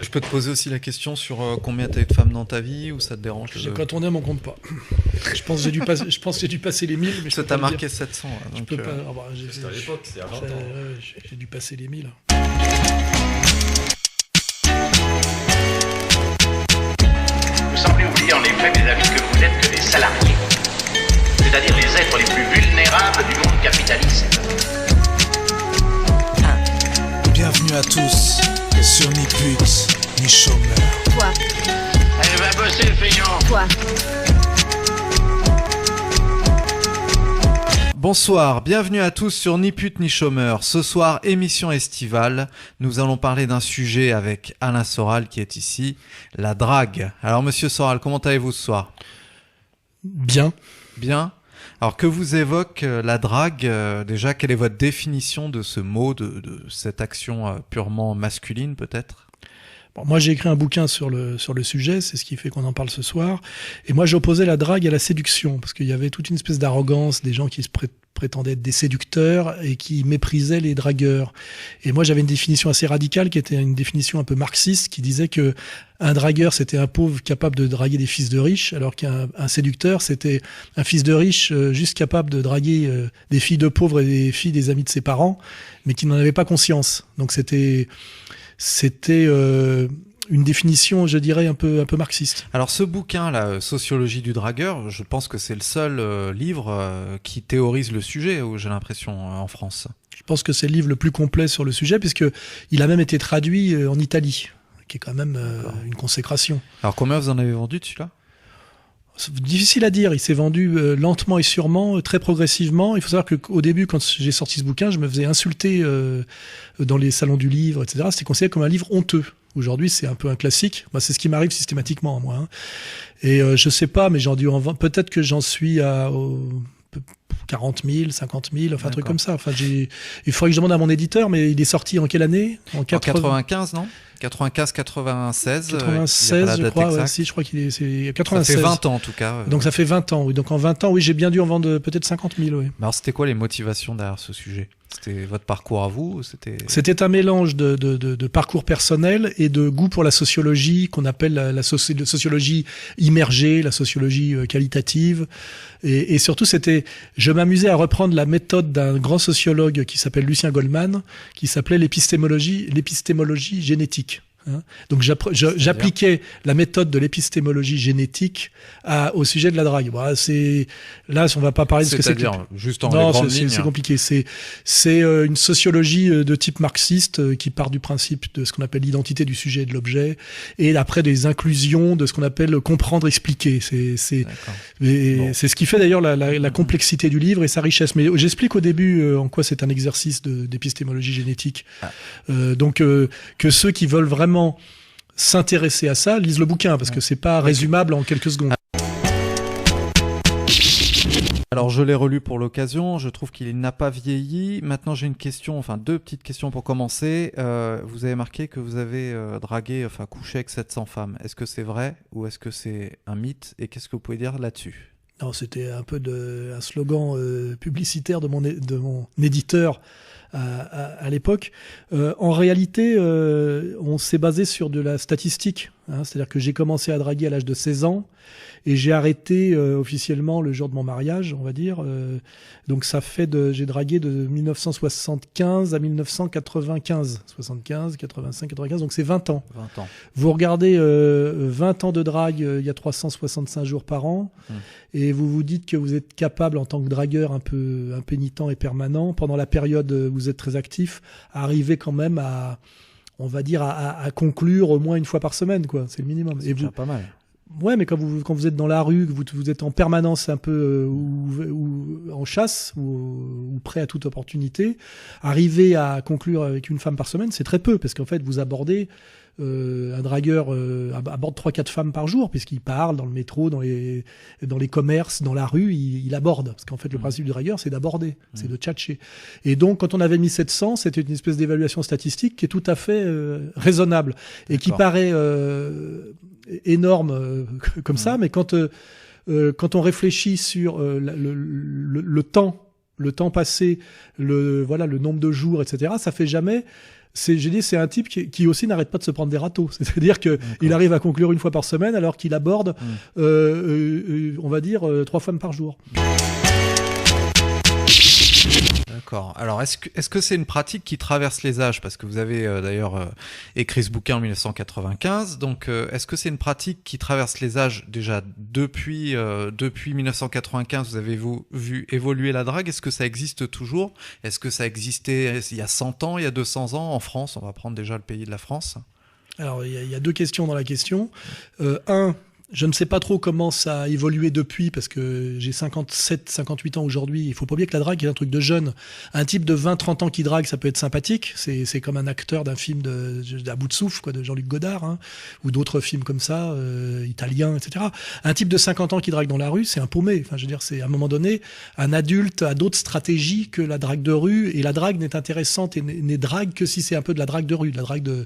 Je peux te poser aussi la question sur combien t'as eu de femmes dans ta vie, ou ça te dérange Quand on aime, on compte pas. Je pense que j'ai dû passer les 1000. Mais ça t'a marqué 700. Là, donc je peux pas. C'était à l'époque, c'est à 20 ans. J'ai dû passer les 1000. Vous semblez oublier en effet, mes amis, que vous n'êtes que des salariés. C'est-à-dire les êtres les plus vulnérables du monde capitaliste. Bienvenue à tous sur Ni pute, ni chômeur. Toi, Elle va bosser le feignant. toi, Bonsoir, bienvenue à tous sur Ni pute ni chômeur. Ce soir, émission estivale. Nous allons parler d'un sujet avec Alain Soral qui est ici, la drague. Alors monsieur Soral, comment allez-vous ce soir ? Bien. Bien. Alors que vous évoque la drague, déjà quelle est votre définition de ce mot, de cette action purement masculine peut-être ? Bon, moi, j'ai écrit un bouquin sur le sujet, c'est ce qui fait qu'on en parle ce soir. Et moi, j'opposais la drague à la séduction, parce qu'il y avait toute une espèce d'arrogance des gens qui se prétendaient être des séducteurs et qui méprisaient les dragueurs. Et moi, j'avais une définition assez radicale, qui était une définition un peu marxiste, qui disait que un dragueur, c'était un pauvre capable de draguer des fils de riches, alors qu'un séducteur, c'était un fils de riche juste capable de draguer des filles de pauvres et des filles des amis de ses parents, mais qui n'en avaient pas conscience. Donc c'était une définition, je dirais, un peu marxiste. Alors ce bouquin-là, Sociologie du dragueur, je pense que c'est le seul livre qui théorise le sujet, j'ai l'impression, en France. Je pense que c'est le livre le plus complet sur le sujet, puisque il a même été traduit en Italie, qui est quand même une consécration. Alors combien vous en avez vendu de celui-là ? C'est difficile à dire, il s'est vendu lentement et sûrement, très progressivement. Il faut savoir qu'au début, quand j'ai sorti ce bouquin, je me faisais insulter dans les salons du livre, etc. C'était considéré comme un livre honteux. Aujourd'hui, c'est un peu un classique. Moi, c'est ce qui m'arrive systématiquement, moi. Et je sais pas, mais peut-être que j'en suis à 40 000, 50 000, enfin un truc comme ça. Enfin, il faudrait que je demande à mon éditeur, mais il est sorti en quelle année ? En 95, non ? 95, 96. 96, je crois. Ouais, si, je crois qu'il c'est 96. Ça fait 20 ans en tout cas. Donc ça fait 20 ans. Oui. Donc en 20 ans, oui, j'ai bien dû en vendre peut-être 50 000. Oui. Alors c'était quoi les motivations derrière ce sujet ? C'était votre parcours à vous ou C'était un mélange de parcours personnel et de goût pour la sociologie qu'on appelle la sociologie immergée, la sociologie qualitative. Et surtout, je m'amusais à reprendre la méthode d'un grand sociologue qui s'appelle Lucien Goldman, qui s'appelait l'épistémologie génétique. Donc j'appliquais la méthode de l'épistémologie génétique au sujet de la drague. Bon, là, on va pas parler de ce que c'est. C'est-à-dire, juste en les grandes lignes. C'est compliqué. C'est une sociologie de type marxiste qui part du principe de ce qu'on appelle l'identité du sujet et de l'objet, et après des inclusions de ce qu'on appelle comprendre, expliquer. C'est ce qui fait d'ailleurs la complexité du livre et sa richesse. Mais j'explique au début en quoi c'est un exercice d'épistémologie génétique. Donc que ceux qui veulent vraiment s'intéresser à ça, lisent le bouquin, parce que c'est pas résumable en quelques secondes. Alors je l'ai relu pour l'occasion, je trouve qu'il n'a pas vieilli. Maintenant j'ai une question, enfin deux petites questions pour commencer. Vous avez marqué que vous avez couché avec 700 femmes. Est-ce que c'est vrai ou est-ce que c'est un mythe ? Et qu'est-ce que vous pouvez dire là-dessus ? Non, c'était un peu un slogan publicitaire de mon éditeur à l'époque. En réalité, on s'est basé sur de la statistique. C'est-à-dire que j'ai commencé à draguer à l'âge de 16 ans et j'ai arrêté officiellement le jour de mon mariage, on va dire. Donc ça fait j'ai dragué de 1975 à 1995. 75, 85, 95, donc c'est 20 ans. 20 ans. Vous regardez 20 ans de drague, il y a 365 jours par an, et vous vous dites que vous êtes capable, en tant que dragueur un peu impénitent et permanent, pendant la période où vous êtes très actif, à arriver quand même à conclure au moins une fois par semaine, quoi. C'est le minimum. C'est déjà pas mal. Ouais, mais quand vous êtes dans la rue, que vous êtes en permanence un peu ou en chasse ou prêt à toute opportunité, arriver à conclure avec une femme par semaine, c'est très peu, parce qu'en fait vous abordez un dragueur aborde 3-4 femmes par jour, puisqu'il parle dans le métro, dans les commerces, dans la rue, il aborde. Parce qu'en fait, le principe du dragueur, c'est d'aborder, c'est de tchatcher. Et donc, quand on avait mis 700, c'était une espèce d'évaluation statistique qui est tout à fait raisonnable et qui paraît énorme comme ça, mais quand on réfléchit sur le temps passé, le nombre de jours, etc., ça fait jamais c'est un type qui aussi n'arrête pas de se prendre des râteaux. C'est-à-dire que il arrive à conclure une fois par semaine alors qu'il aborde, on va dire, 3 fois par jour. D'accord. Alors, est-ce que c'est une pratique qui traverse les âges? Parce que vous avez d'ailleurs écrit ce bouquin en 1995. Donc, est-ce que c'est une pratique qui traverse les âges déjà depuis 1995? Vous avez vu évoluer la drague? Est-ce que ça existe toujours? Est-ce que ça existait il y a 100 ans, il y a 200 ans en France? On va prendre déjà le pays de la France. Alors, il y a 2 questions dans la question. Je ne sais pas trop comment ça a évolué depuis, parce que j'ai 57, 58 ans aujourd'hui. Il faut pas oublier que la drague est un truc de jeune. Un type de 20, 30 ans qui drague, ça peut être sympathique. C'est comme un acteur d'un film d'à bout de souffle, quoi, de Jean-Luc Godard, hein, ou d'autres films comme ça, italiens, etc. Un type de 50 ans qui drague dans la rue, c'est un paumé. Enfin, je veux dire, c'est à un moment donné, un adulte a d'autres stratégies que la drague de rue, et la drague n'est intéressante et n'est drague que si c'est un peu de la drague de rue, de la drague de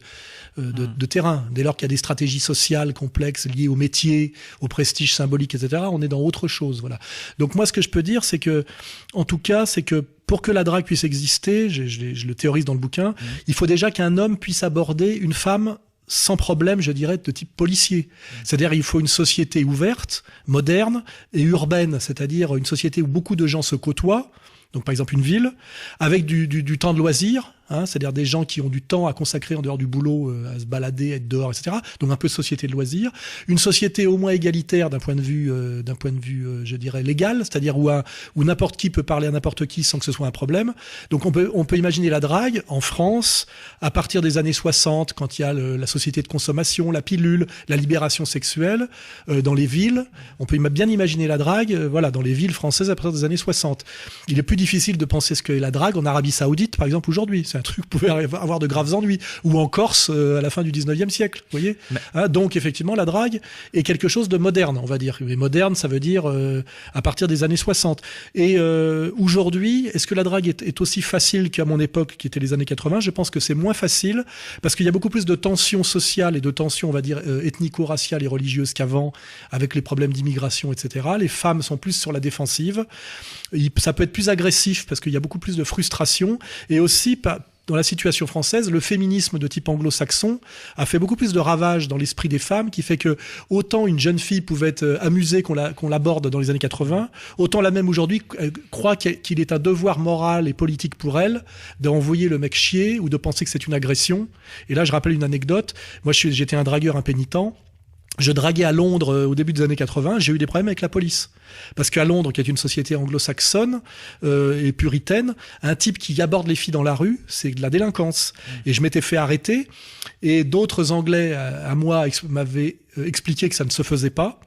terrain. Dès lors qu'il y a des stratégies sociales complexes liées au métier, au prestige symbolique, etc., on est dans autre chose. Voilà. Donc moi, ce que je peux dire, c'est que, en tout cas, c'est que pour que la drague puisse exister, je le théorise dans le bouquin, il faut déjà qu'un homme puisse aborder une femme sans problème, je dirais, de type policier. C'est-à-dire, il faut une société ouverte, moderne et urbaine, c'est-à-dire une société où beaucoup de gens se côtoient. Donc, par exemple, une ville, avec du temps de loisir, hein, c'est-à-dire des gens qui ont du temps à consacrer en dehors du boulot, à se balader, à être dehors, etc. Donc, un peu société de loisirs. Une société au moins égalitaire d'un point de vue, je dirais, légal, c'est-à-dire où n'importe qui peut parler à n'importe qui sans que ce soit un problème. Donc, on peut imaginer la drague en France, à partir des années 60, quand il y a la société de consommation, la pilule, la libération sexuelle, dans les villes. On peut bien imaginer la drague, dans les villes françaises à partir des années 60. Il est plus difficile de penser ce qu'est la drague en Arabie Saoudite, par exemple, aujourd'hui. C'est un truc qui pouvait avoir de graves ennuis. Ou en Corse, à la fin du 19e siècle, vous voyez. Donc, effectivement, la drague est quelque chose de moderne, on va dire. Et moderne, ça veut dire à partir des années 60. Et aujourd'hui, est-ce que la drague est aussi facile qu'à mon époque, qui était les années 80? Je pense que c'est moins facile, parce qu'il y a beaucoup plus de tensions sociales et de tensions, on va dire, ethnico-raciales et religieuses qu'avant, avec les problèmes d'immigration, etc. Les femmes sont plus sur la défensive. Ça peut être plus agressif parce qu'il y a beaucoup plus de frustration, et aussi dans la situation française, le féminisme de type anglo-saxon a fait beaucoup plus de ravages dans l'esprit des femmes, qui fait que autant une jeune fille pouvait être amusée qu'on l'aborde dans les années 80, autant la même aujourd'hui croit qu'il est un devoir moral et politique pour elle d'envoyer le mec chier ou de penser que c'est une agression. Et là, je rappelle une anecdote. Moi, j'étais un dragueur impénitent. Je draguais à Londres au début des années 80, j'ai eu des problèmes avec la police. Parce qu'à Londres, qui est une société anglo-saxonne et puritaine, un type qui aborde les filles dans la rue, c'est de la délinquance. Et je m'étais fait arrêter, et d'autres Anglais à moi m'avaient expliqué que ça ne se faisait pas.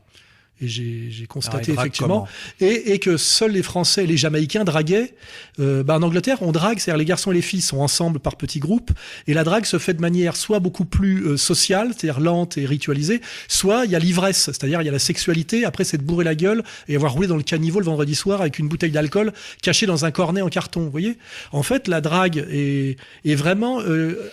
Et j'ai constaté effectivement, et que seuls les Français et les Jamaïcains draguaient. En Angleterre, on drague, c'est-à-dire les garçons et les filles sont ensemble par petits groupes, et la drague se fait de manière soit beaucoup plus sociale, c'est-à-dire lente et ritualisée, soit il y a l'ivresse, c'est-à-dire il y a la sexualité. Après, c'est de bourrer la gueule et avoir roulé dans le caniveau le vendredi soir avec une bouteille d'alcool cachée dans un cornet en carton. Vous voyez, en fait, la drague est vraiment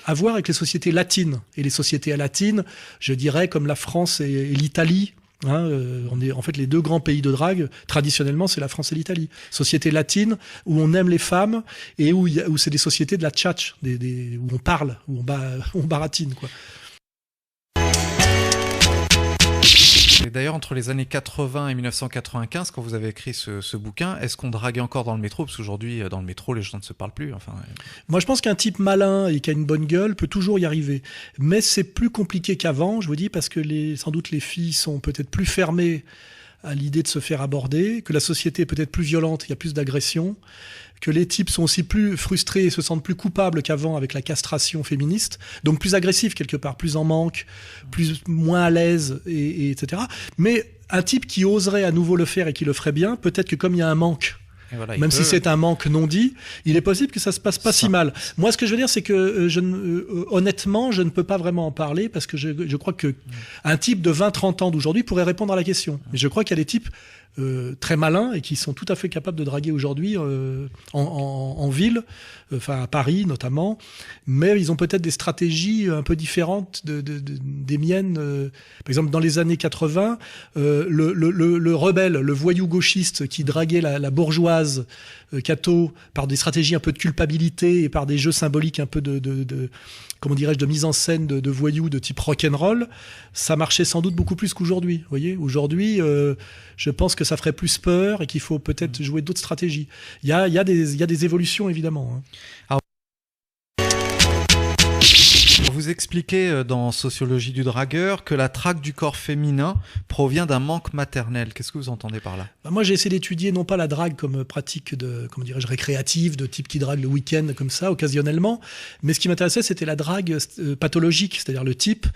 à voir avec les sociétés latines, et les sociétés latines, je dirais, comme la France et l'Italie. On est en fait les 2 grands pays de drague. Traditionnellement, c'est la France et l'Italie. Société latine où on aime les femmes et où c'est des sociétés de la tchatch, où on parle, où on baratine, quoi. Et d'ailleurs, entre les années 80 et 1995, quand vous avez écrit ce bouquin, est-ce qu'on draguait encore dans le métro? Parce qu'aujourd'hui, dans le métro, les gens ne se parlent plus. Enfin, moi, je pense qu'un type malin et qui a une bonne gueule peut toujours y arriver. Mais c'est plus compliqué qu'avant, je vous dis, parce que sans doute les filles sont peut-être plus fermées à l'idée de se faire aborder, que la société est peut-être plus violente, il y a plus d'agression, que les types sont aussi plus frustrés et se sentent plus coupables qu'avant avec la castration féministe, donc plus agressifs quelque part, plus en manque, moins à l'aise, etc. Mais un type qui oserait à nouveau le faire et qui le ferait bien, peut-être que comme il y a un manque, voilà, même si c'est un manque non dit, il est possible que ça se passe pas si mal. Moi, ce que je veux dire, c'est que honnêtement, je ne peux pas vraiment en parler, parce que je crois que un type de 20-30 ans d'aujourd'hui pourrait répondre à la question. Mais je crois qu'il y a des types très malins et qui sont tout à fait capables de draguer aujourd'hui en ville, enfin à Paris notamment, mais ils ont peut-être des stratégies un peu différentes des miennes. Par exemple, dans les années 80, le rebelle, le voyou gauchiste qui draguait la bourgeoise Cato par des stratégies un peu de culpabilité et par des jeux symboliques un peu comment dirais-je, de mise en scène de voyous de type rock'n'roll, ça marchait sans doute beaucoup plus qu'aujourd'hui. Vous voyez, aujourd'hui, je pense que ça ferait plus peur et qu'il faut peut-être jouer d'autres stratégies. Il y a des évolutions, évidemment. Alors, vous expliquez dans Sociologie du dragueur que la traque du corps féminin provient d'un manque maternel. Qu'est-ce que vous entendez par là ? Moi, j'ai essayé d'étudier non pas la drague comme pratique comment dirais-je, récréative, de type qui drague le week-end comme ça, occasionnellement, mais ce qui m'intéressait, c'était la drague pathologique, c'est-à-dire le type.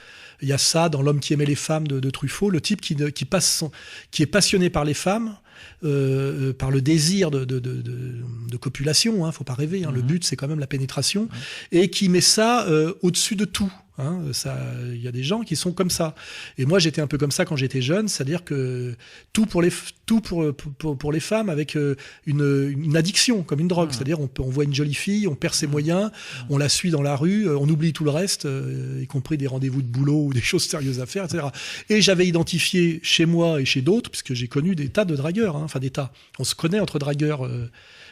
Il y a ça dans L'homme qui aimait les femmes de Truffaut, le type qui est passionné par les femmes, par le désir de copulation, hein, faut pas rêver, hein, le but c'est quand même la pénétration, et qui met ça au-dessus de tout. Hein, il y a des gens qui sont comme ça. Et moi, j'étais un peu comme ça quand j'étais jeune, c'est-à-dire que tout pour les femmes avec une addiction, comme une drogue. C'est-à-dire on voit une jolie fille, on perd ses moyens, on la suit dans la rue, on oublie tout le reste, y compris des rendez-vous de boulot ou des choses sérieuses à faire, etc. Et j'avais identifié chez moi et chez d'autres, puisque j'ai connu des tas de dragueurs, hein, enfin des tas. On se connaît entre dragueurs.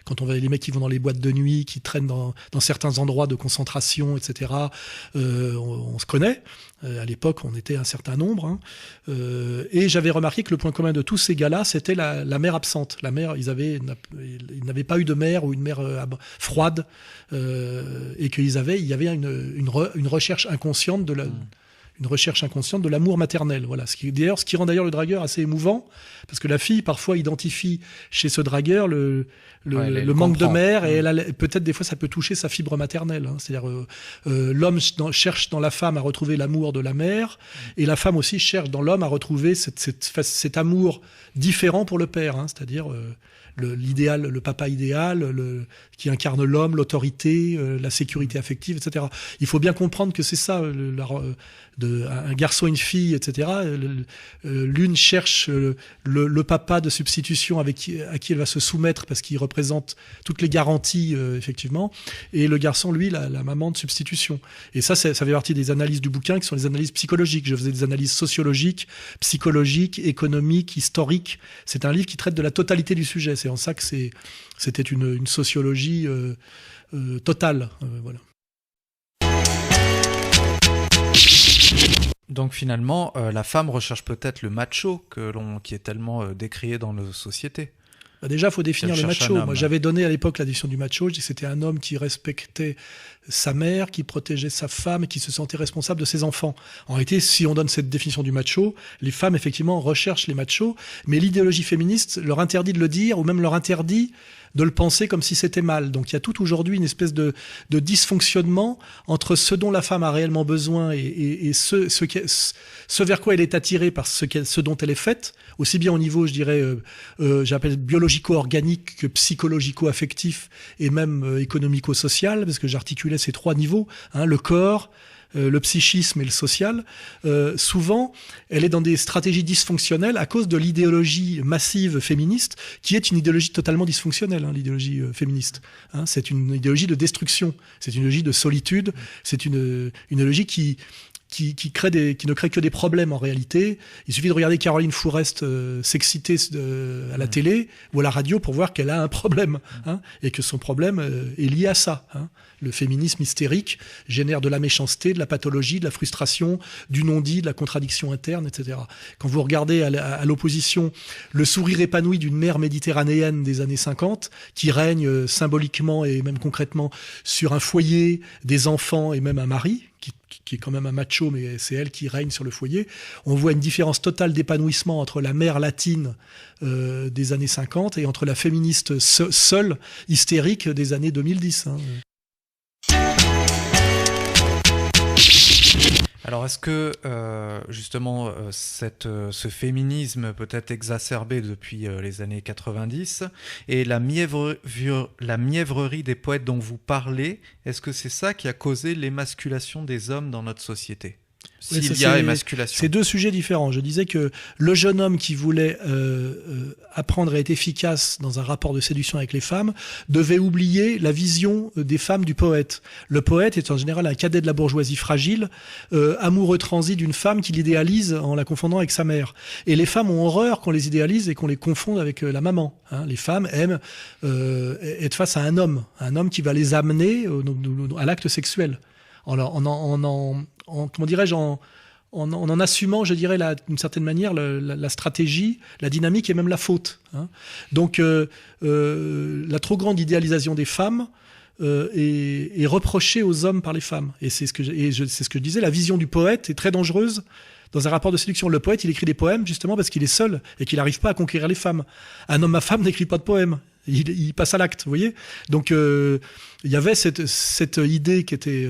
Quand on voit les mecs qui vont dans les boîtes de nuit, qui traînent dans certains endroits de concentration, etc., on se connaît. À l'époque, on était un certain nombre. Hein. Et j'avais remarqué que le point commun de tous ces gars-là, c'était la mère absente. La mère, ils n'avaient pas eu de mère ou une mère froide, et il y avait une recherche inconsciente une recherche inconsciente de l'amour maternel. Voilà. Ce qui rend d'ailleurs le dragueur assez émouvant, parce que la fille, parfois, identifie chez ce dragueur le manque de mère, et peut-être des fois, ça peut toucher sa fibre maternelle. Hein. C'est-à-dire, l'homme cherche dans la femme à retrouver l'amour de la mère, et la femme aussi cherche dans l'homme à retrouver cet amour différent pour le père. Hein. C'est-à-dire l'idéal, le papa idéal, qui incarne l'homme, l'autorité, la sécurité affective, etc. Il faut bien comprendre que c'est ça, un garçon et une fille, etc. L'une cherche le papa de substitution à qui elle va se soumettre parce qu'il représente toutes les garanties, effectivement, et le garçon, lui, la maman de substitution. Et ça fait partie des analyses du bouquin qui sont les analyses psychologiques. Je faisais des analyses sociologiques, psychologiques, économiques, historiques. C'est un livre qui traite de la totalité du sujet. C'est en ça que c'était une sociologie totale. Voilà. Donc finalement, la femme recherche peut-être le macho qui est tellement décrié dans nos sociétés. Déjà, il faut définir le macho. Moi, j'avais donné à l'époque la définition du macho. Je dis que c'était un homme qui respectait sa mère, qui protégeait sa femme et qui se sentait responsable de ses enfants. En réalité, si on donne cette définition du macho, les femmes, effectivement, recherchent les machos, mais l'idéologie féministe leur interdit de le dire ou même leur interdit de le penser comme si c'était mal. Donc il y a tout aujourd'hui une espèce de dysfonctionnement entre ce dont la femme a réellement besoin et ce vers quoi elle est attirée par ce dont elle est faite, aussi bien au niveau, je dirais, j'appelle biologico-organique que psychologico-affectif et même économico-social, parce que j'articulais ces trois niveaux, hein, le corps, le psychisme et le social. Souvent, elle est dans des stratégies dysfonctionnelles à cause de l'idéologie massive féministe, qui est une idéologie totalement dysfonctionnelle, hein, l'idéologie féministe. Hein, c'est une idéologie de destruction, c'est une idéologie de solitude, c'est une idéologie qui ne crée que des problèmes en réalité. Il suffit de regarder Caroline Fourest s'exciter à la télé ou à la radio pour voir qu'elle a un problème, hein, et que son problème est lié à ça. Hein. Le féminisme hystérique génère de la méchanceté, de la pathologie, de la frustration, du non-dit, de la contradiction interne, etc. Quand vous regardez à l'opposition le sourire épanoui d'une mère méditerranéenne des années 50, qui règne symboliquement et même concrètement sur un foyer, des enfants et même un mari, qui est quand même un macho, mais c'est elle qui règne sur le foyer. On voit une différence totale d'épanouissement entre la mère latine des années 50 et entre la féministe seule, hystérique des années 2010. Hein. Alors, est-ce que, justement, ce féminisme peut être exacerbé depuis les années 90 et la mièvrerie des poètes dont vous parlez, est-ce que c'est ça qui a causé l'émasculation des hommes dans notre société ? s'il y a émasculation. C'est deux sujets différents. Je disais que le jeune homme qui voulait apprendre à être efficace dans un rapport de séduction avec les femmes devait oublier la vision des femmes du poète. Le poète est en général un cadet de la bourgeoisie fragile, amoureux transi d'une femme qu'il idéalise en la confondant avec sa mère. Et les femmes ont horreur qu'on les idéalise et qu'on les confonde avec la maman. Hein. Les femmes aiment être face à un homme qui va les amener à l'acte sexuel. Comment dirais-je, en assumant, je dirais, d'une certaine manière, la stratégie, la dynamique et même la faute. Hein. Donc, la trop grande idéalisation des femmes est reprochée aux hommes par les femmes. Et c'est ce que je disais, la vision du poète est très dangereuse dans un rapport de séduction. Le poète, il écrit des poèmes justement parce qu'il est seul et qu'il n'arrive pas à conquérir les femmes. Un homme à femme n'écrit pas de poèmes. Il passe à l'acte, vous voyez. Donc, il y avait cette idée qui était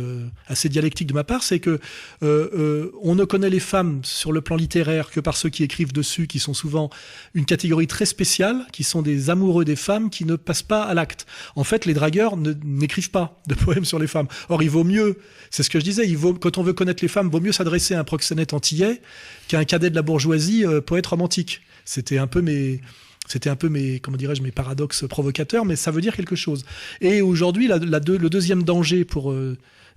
assez dialectique de ma part, c'est que on ne connaît les femmes sur le plan littéraire que par ceux qui écrivent dessus, qui sont souvent une catégorie très spéciale, qui sont des amoureux des femmes qui ne passent pas à l'acte. En fait, les dragueurs n'écrivent pas de poèmes sur les femmes. Or, il vaut mieux, c'est ce que je disais, quand on veut connaître les femmes, il vaut mieux s'adresser à un proxénète antillais qu'à un cadet de la bourgeoisie poète romantique. C'était un peu mes, comment dirais-je, mes paradoxes provocateurs, mais ça veut dire quelque chose. Et aujourd'hui, le deuxième danger pour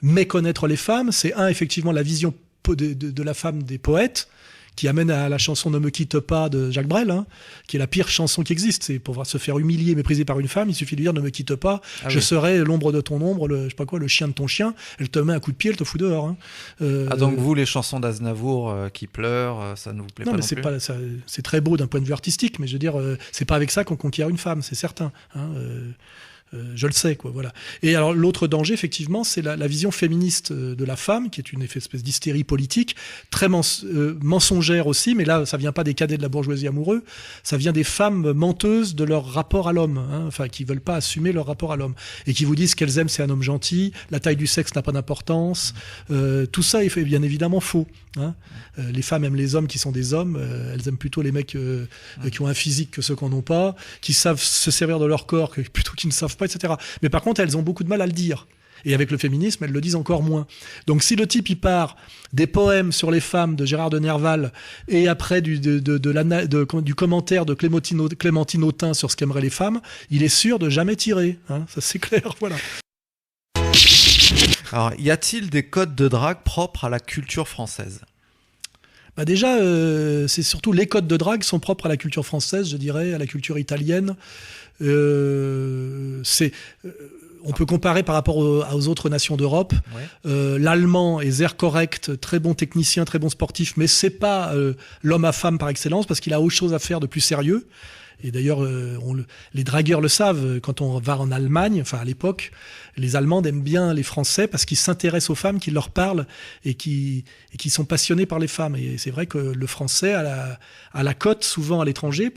méconnaître les femmes, c'est effectivement la vision de la femme des poètes, qui amène à la chanson Ne me quitte pas de Jacques Brel, hein, qui est la pire chanson qui existe. C'est pour se faire humilier, mépriser par une femme, il suffit de dire Ne me quitte pas, je serai l'ombre de ton ombre, je sais pas quoi, le chien de ton chien. Elle te met un coup de pied, elle te fout dehors. Hein. Donc vous, les chansons d'Aznavour qui pleurent, ça ne vous plaît pas non plus. C'est très beau d'un point de vue artistique, mais je veux dire, c'est pas avec ça qu'on conquiert une femme, c'est certain. Hein, je le sais, quoi, voilà. Et alors, l'autre danger, effectivement, c'est la vision féministe de la femme, qui est une espèce d'hystérie politique, très mensongère aussi, mais là, ça vient pas des cadets de la bourgeoisie amoureux, ça vient des femmes menteuses de leur rapport à l'homme, hein, enfin, qui veulent pas assumer leur rapport à l'homme, et qui vous disent qu'elles aiment, c'est un homme gentil, la taille du sexe n'a pas d'importance, tout ça est bien évidemment faux. Hein. Les femmes aiment les hommes qui sont des hommes, elles aiment plutôt les mecs qui ont un physique que ceux qui n'en ont pas, qui savent se servir de leur corps plutôt qu'ils ne savent pas, etc. Mais par contre, elles ont beaucoup de mal à le dire. Et avec le féminisme, elles le disent encore moins. Donc si le type, il part des poèmes sur les femmes de Gérard de Nerval et après du commentaire de Clémentine Autain sur ce qu'aimeraient les femmes, il est sûr de jamais tirer. Hein, ça, c'est clair, voilà. Alors, y a-t-il des codes de drague propres à la culture française ? Bah déjà, c'est surtout les codes de drague sont propres à la culture française, je dirais, à la culture italienne. On peut comparer par rapport aux autres nations d'Europe. Ouais. L'allemand est sehr correct, très bon technicien, très bon sportif, mais c'est pas l'homme à femme par excellence parce qu'il a autre chose à faire de plus sérieux. Et d'ailleurs, les dragueurs le savent, quand on va en Allemagne, enfin à l'époque, les Allemandes aiment bien les Français parce qu'ils s'intéressent aux femmes, qu'ils leur parlent et qui sont passionnés par les femmes. Et c'est vrai que le Français a la cote souvent à l'étranger,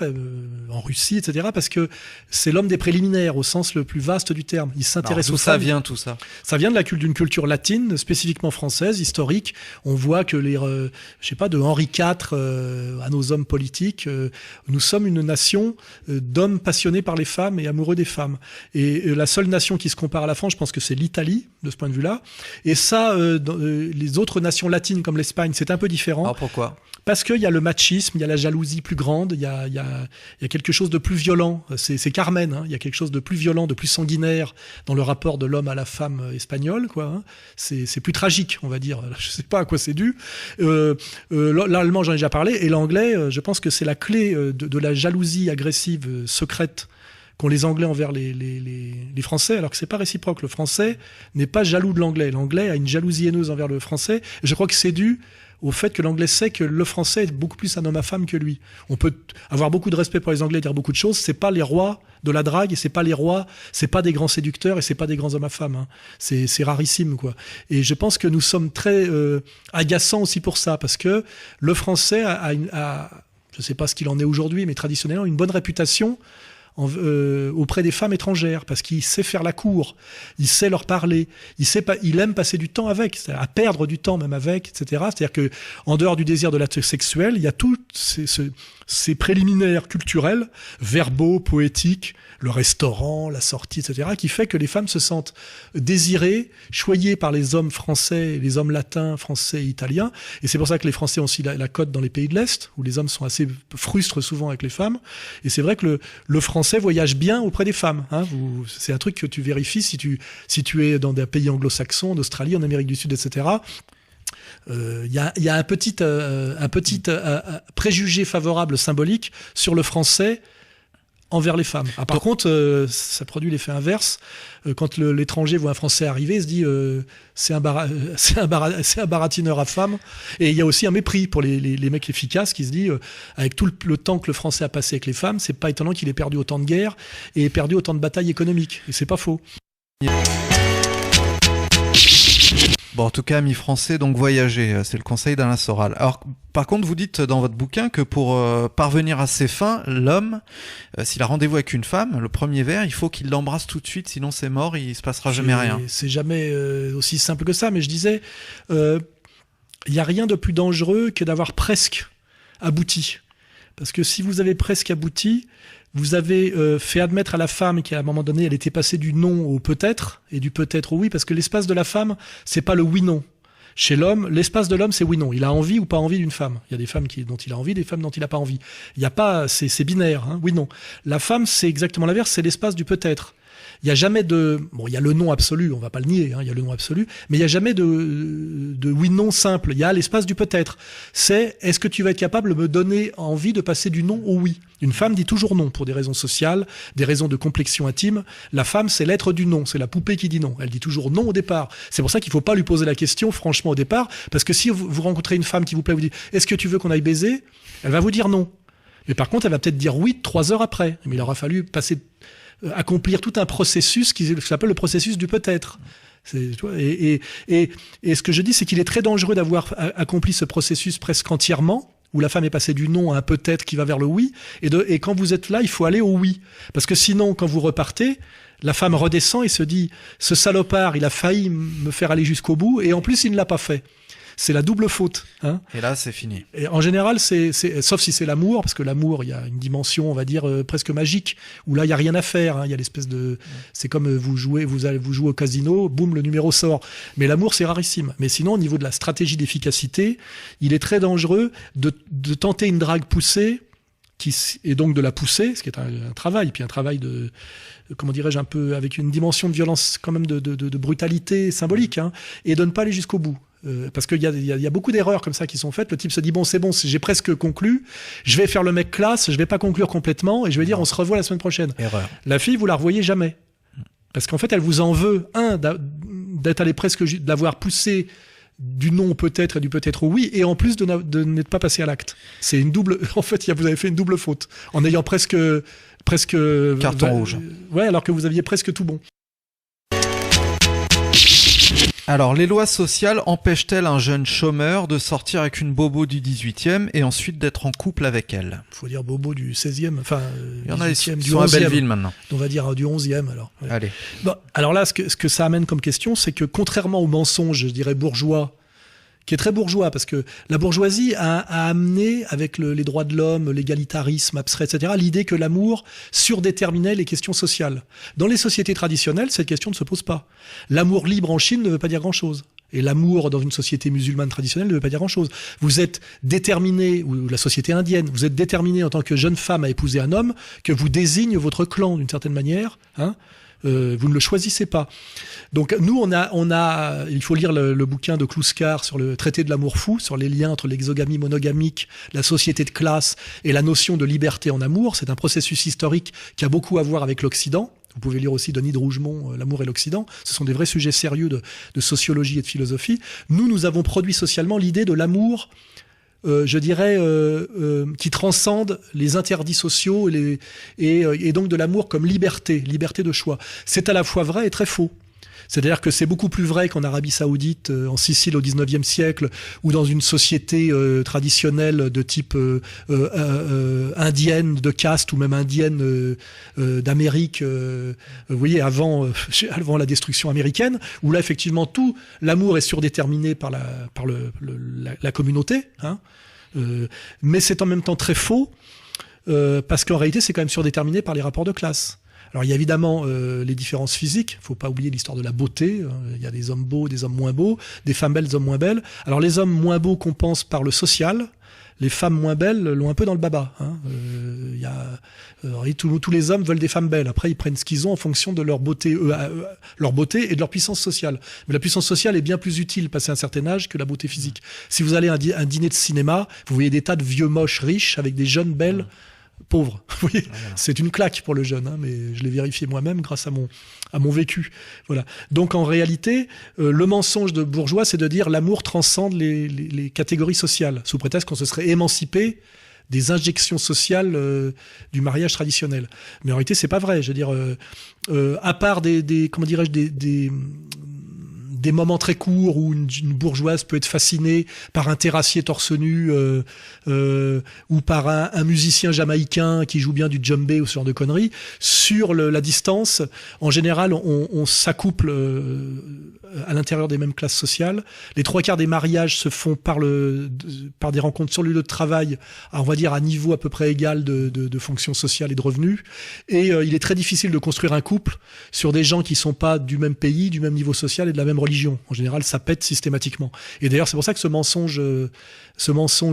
en Russie, etc., parce que c'est l'homme des préliminaires au sens le plus vaste du terme. Il s'intéresse aux femmes. D'où ça vient tout ça ? Ça vient d'une culture latine, spécifiquement française, historique. On voit que de Henri IV à nos hommes politiques, nous sommes une nation d'hommes passionnés par les femmes et amoureux des femmes. Et la seule nation qui se compare à la France, je pense que c'est l'Italie, de ce point de vue-là. Et ça, les autres nations latines comme l'Espagne, c'est un peu différent. Alors pourquoi ? Parce qu'il y a le machisme, il y a la jalousie plus grande, il y a quelque chose de plus violent. C'est Carmen, hein. Il y a quelque chose de plus violent, de plus sanguinaire dans le rapport de l'homme à la femme espagnole, quoi. Hein. C'est plus tragique, on va dire. Je sais pas à quoi c'est dû. L'allemand, j'en ai déjà parlé, et l'anglais, je pense que c'est la clé de la jalousie agressive secrète qu'ont les Anglais envers les Français, alors que c'est pas réciproque. Le Français n'est pas jaloux de l'Anglais. L'Anglais a une jalousie haineuse envers le Français. Et je crois que c'est dû au fait que l'Anglais sait que le Français est beaucoup plus un homme à femme que lui. On peut avoir beaucoup de respect pour les Anglais, dire beaucoup de choses. C'est pas les rois de la drague, et c'est pas des grands séducteurs, et c'est pas des grands hommes à femmes. Hein. C'est rarissime, quoi. Et je pense que nous sommes très agaçants aussi pour ça, parce que le Français a je sais pas ce qu'il en est aujourd'hui, mais traditionnellement, une bonne réputation auprès des femmes étrangères, parce qu'il sait faire la cour, il sait leur parler, il aime passer du temps avec, à perdre du temps même avec, etc. C'est-à-dire que en dehors du désir de l'acte sexuel, il y a tous ces préliminaires culturels, verbaux, poétiques, le restaurant, la sortie, etc., qui fait que les femmes se sentent désirées, choyées par les hommes français, les hommes latins, français et italiens. Et c'est pour ça que les Français ont aussi la cote dans les pays de l'Est, où les hommes sont assez frustres souvent avec les femmes. Et c'est vrai que le Français voyage bien auprès des femmes. Hein. C'est un truc que tu vérifies si tu es dans des pays anglo-saxons, en Australie, en Amérique du Sud, etc. Il y a un petit préjugé favorable symbolique sur le Français envers les femmes. Par contre, ça produit l'effet inverse. Quand l'étranger voit un Français arriver, il se dit c'est un baratineur à femmes. Et il y a aussi un mépris pour les mecs efficaces qui se dit avec tout le temps que le Français a passé avec les femmes, c'est pas étonnant qu'il ait perdu autant de guerres et perdu autant de batailles économiques. Et c'est pas faux. Bon, en tout cas, amis français, donc voyager, c'est le conseil d'Alain Soral. Alors, par contre, vous dites dans votre bouquin que pour parvenir à ses fins, l'homme, s'il a rendez-vous avec une femme, le premier verre, il faut qu'il l'embrasse tout de suite, sinon c'est mort, il se passera jamais rien. C'est jamais aussi simple que ça, mais je disais, il n'y a rien de plus dangereux que d'avoir presque abouti. Parce que si vous avez presque abouti, vous avez fait admettre à la femme qu'à un moment donné, elle était passée du non au peut-être et du peut-être au oui, parce que l'espace de la femme, c'est pas le oui-non. Chez l'homme, l'espace de l'homme, c'est oui-non. Il a envie ou pas envie d'une femme. Il y a des femmes dont il a envie, des femmes dont il n'a pas envie. Il y a pas, c'est binaire, hein, oui-non. La femme, c'est exactement l'inverse, c'est l'espace du peut-être. Il y a jamais bon, il y a le non absolu, on va pas le nier, hein, il y a le non absolu, mais il y a jamais de oui-non simple. Il y a l'espace du peut-être. C'est, est-ce que tu vas être capable de me donner envie de passer du non au oui? Une femme dit toujours non pour des raisons sociales, des raisons de complexion intime. La femme, c'est l'être du non, c'est la poupée qui dit non. Elle dit toujours non au départ. C'est pour ça qu'il faut pas lui poser la question franchement au départ, parce que si vous rencontrez une femme qui vous plaît, vous dites, est-ce que tu veux qu'on aille baiser? Elle va vous dire non. Mais par contre, elle va peut-être dire oui 3 heures après. Mais il aura fallu accomplir tout un processus qui s'appelle le processus du peut-être. Et ce que je dis, c'est qu'il est très dangereux d'avoir accompli ce processus presque entièrement, où la femme est passée du non à un peut-être qui va vers le oui, et quand vous êtes là, il faut aller au oui. Parce que sinon, quand vous repartez, la femme redescend et se dit « ce salopard, il a failli me faire aller jusqu'au bout, et en plus, il ne l'a pas fait ». C'est la double faute. Hein. Et là, c'est fini. Et en général, sauf si c'est l'amour, parce que l'amour, il y a une dimension, on va dire, presque magique, où là, il n'y a rien à faire. Hein. Il y a l'espèce de... C'est comme vous jouez au casino, boum, le numéro sort. Mais l'amour, c'est rarissime. Mais sinon, au niveau de la stratégie d'efficacité, il est très dangereux de tenter une drague poussée, et donc de la pousser, ce qui est un travail, puis un travail de... comment dirais-je, un peu avec une dimension de violence, quand même de brutalité symbolique, hein, et de ne pas aller jusqu'au bout. Parce qu'il y a beaucoup d'erreurs comme ça qui sont faites. Le type se dit bon, c'est bon, j'ai presque conclu, je vais faire le mec classe, je vais pas conclure complètement et je vais dire on se revoit la semaine prochaine. Erreur. La fille, vous la revoyez jamais, parce qu'en fait elle vous en veut d'être allé presque d'avoir poussé du non peut-être et du peut-être au oui, et en plus de n'être pas passé à l'acte. C'est une double. En fait, vous avez fait une double faute en ayant presque carton rouge. Ouais, alors que vous aviez presque tout bon. Alors, les lois sociales empêchent-elles un jeune chômeur de sortir avec une bobo du 18e et ensuite d'être en couple avec elle? Il faut dire bobo du 16e, enfin, il y en a qui du sont à 11e. Belleville maintenant. On va dire du 11e alors. Ouais. Allez. Bon, alors là, ce que ça amène comme question, c'est que contrairement au mensonge, je dirais bourgeois, qui est très bourgeois, parce que la bourgeoisie a amené, avec les droits de l'homme, l'égalitarisme abstrait, etc., l'idée que l'amour surdéterminait les questions sociales. Dans les sociétés traditionnelles, cette question ne se pose pas. L'amour libre en Chine ne veut pas dire grand-chose. Et l'amour dans une société musulmane traditionnelle ne veut pas dire grand-chose. Vous êtes déterminé, ou la société indienne, vous êtes déterminé en tant que jeune femme à épouser un homme, que vous désigne votre clan d'une certaine manière, hein. Vous ne le choisissez pas. Donc nous, il faut lire le bouquin de Kluskar sur le traité de l'amour fou, sur les liens entre l'exogamie monogamique, la société de classe et la notion de liberté en amour. C'est un processus historique qui a beaucoup à voir avec l'Occident. Vous pouvez lire aussi Denis de Rougemont, L'amour et l'Occident. Ce sont des vrais sujets sérieux de sociologie et de philosophie. Nous avons produit socialement l'idée de l'amour, je dirais, qui transcende les interdits sociaux et donc de l'amour comme liberté de choix. C'est à la fois vrai et très faux. C'est-à-dire que c'est beaucoup plus vrai qu'en Arabie Saoudite, en Sicile au 19e siècle, ou dans une société traditionnelle de type indienne de caste ou même indienne d'Amérique, vous voyez, avant la destruction américaine, où là effectivement tout l'amour est surdéterminé par la communauté, hein, mais c'est en même temps très faux, parce qu'en réalité c'est quand même surdéterminé par les rapports de classe. Alors il y a évidemment les différences physiques, faut pas oublier l'histoire de la beauté, il y a des hommes beaux, des hommes moins beaux, des femmes belles, des hommes moins belles. Alors les hommes moins beaux compensent par le social, les femmes moins belles l'ont un peu dans le baba. Hein. Tous les hommes veulent des femmes belles, après ils prennent ce qu'ils ont en fonction de leur beauté, leur beauté et de leur puissance sociale. Mais la puissance sociale est bien plus utile passé un certain âge que la beauté physique. Si vous allez à un dîner de cinéma, vous voyez des tas de vieux moches riches avec des jeunes belles pauvres. Vous voyez, c'est une claque pour le jeune, hein, mais je l'ai vérifié moi-même grâce à mon vécu. Voilà. Donc en réalité, le mensonge de bourgeois, c'est de dire l'amour transcende les catégories sociales, sous prétexte qu'on se serait émancipé des injections sociales du mariage traditionnel. Mais en réalité, c'est pas vrai. Je veux dire, à part comment dirais-je, des moments très courts où une bourgeoise peut être fascinée par un terrassier torse nu ou par un musicien jamaïcain qui joue bien du djembé ou ce genre de conneries. Sur la distance, en général, on s'accouple à l'intérieur des mêmes classes sociales. Les 3/4 des mariages se font par des rencontres sur le lieu de travail, on va dire à niveau à peu près égal de fonctions sociales et de revenus. Et il est très difficile de construire un couple sur des gens qui sont pas du même pays, du même niveau social et de la même religion. En général, ça pète systématiquement. Et d'ailleurs, c'est pour ça que ce mensonge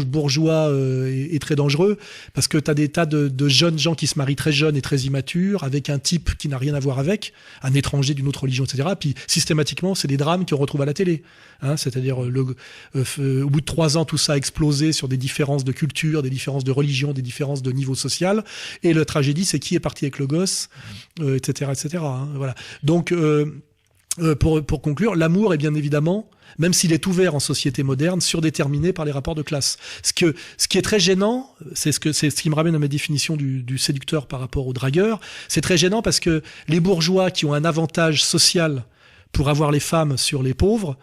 bourgeois est très dangereux, parce que tu as des tas de jeunes gens qui se marient très jeunes et très immatures, avec un type qui n'a rien à voir avec, un étranger d'une autre religion, etc. Puis systématiquement, c'est des drames qu'on retrouve à la télé. Hein, c'est-à-dire, au bout de 3 ans, tout ça a explosé sur des différences de culture, des différences de religion, des différences de niveau social. Et la tragédie, c'est qui est parti avec le gosse, etc., etc. Hein, voilà. Donc, pour conclure, l'amour est bien évidemment, même s'il est ouvert en société moderne, surdéterminé par les rapports de classe. Ce qui est très gênant, c'est ce qui me ramène à ma définition du séducteur par rapport au dragueur. C'est très gênant parce que les bourgeois qui ont un avantage social pour avoir les femmes sur les pauvres,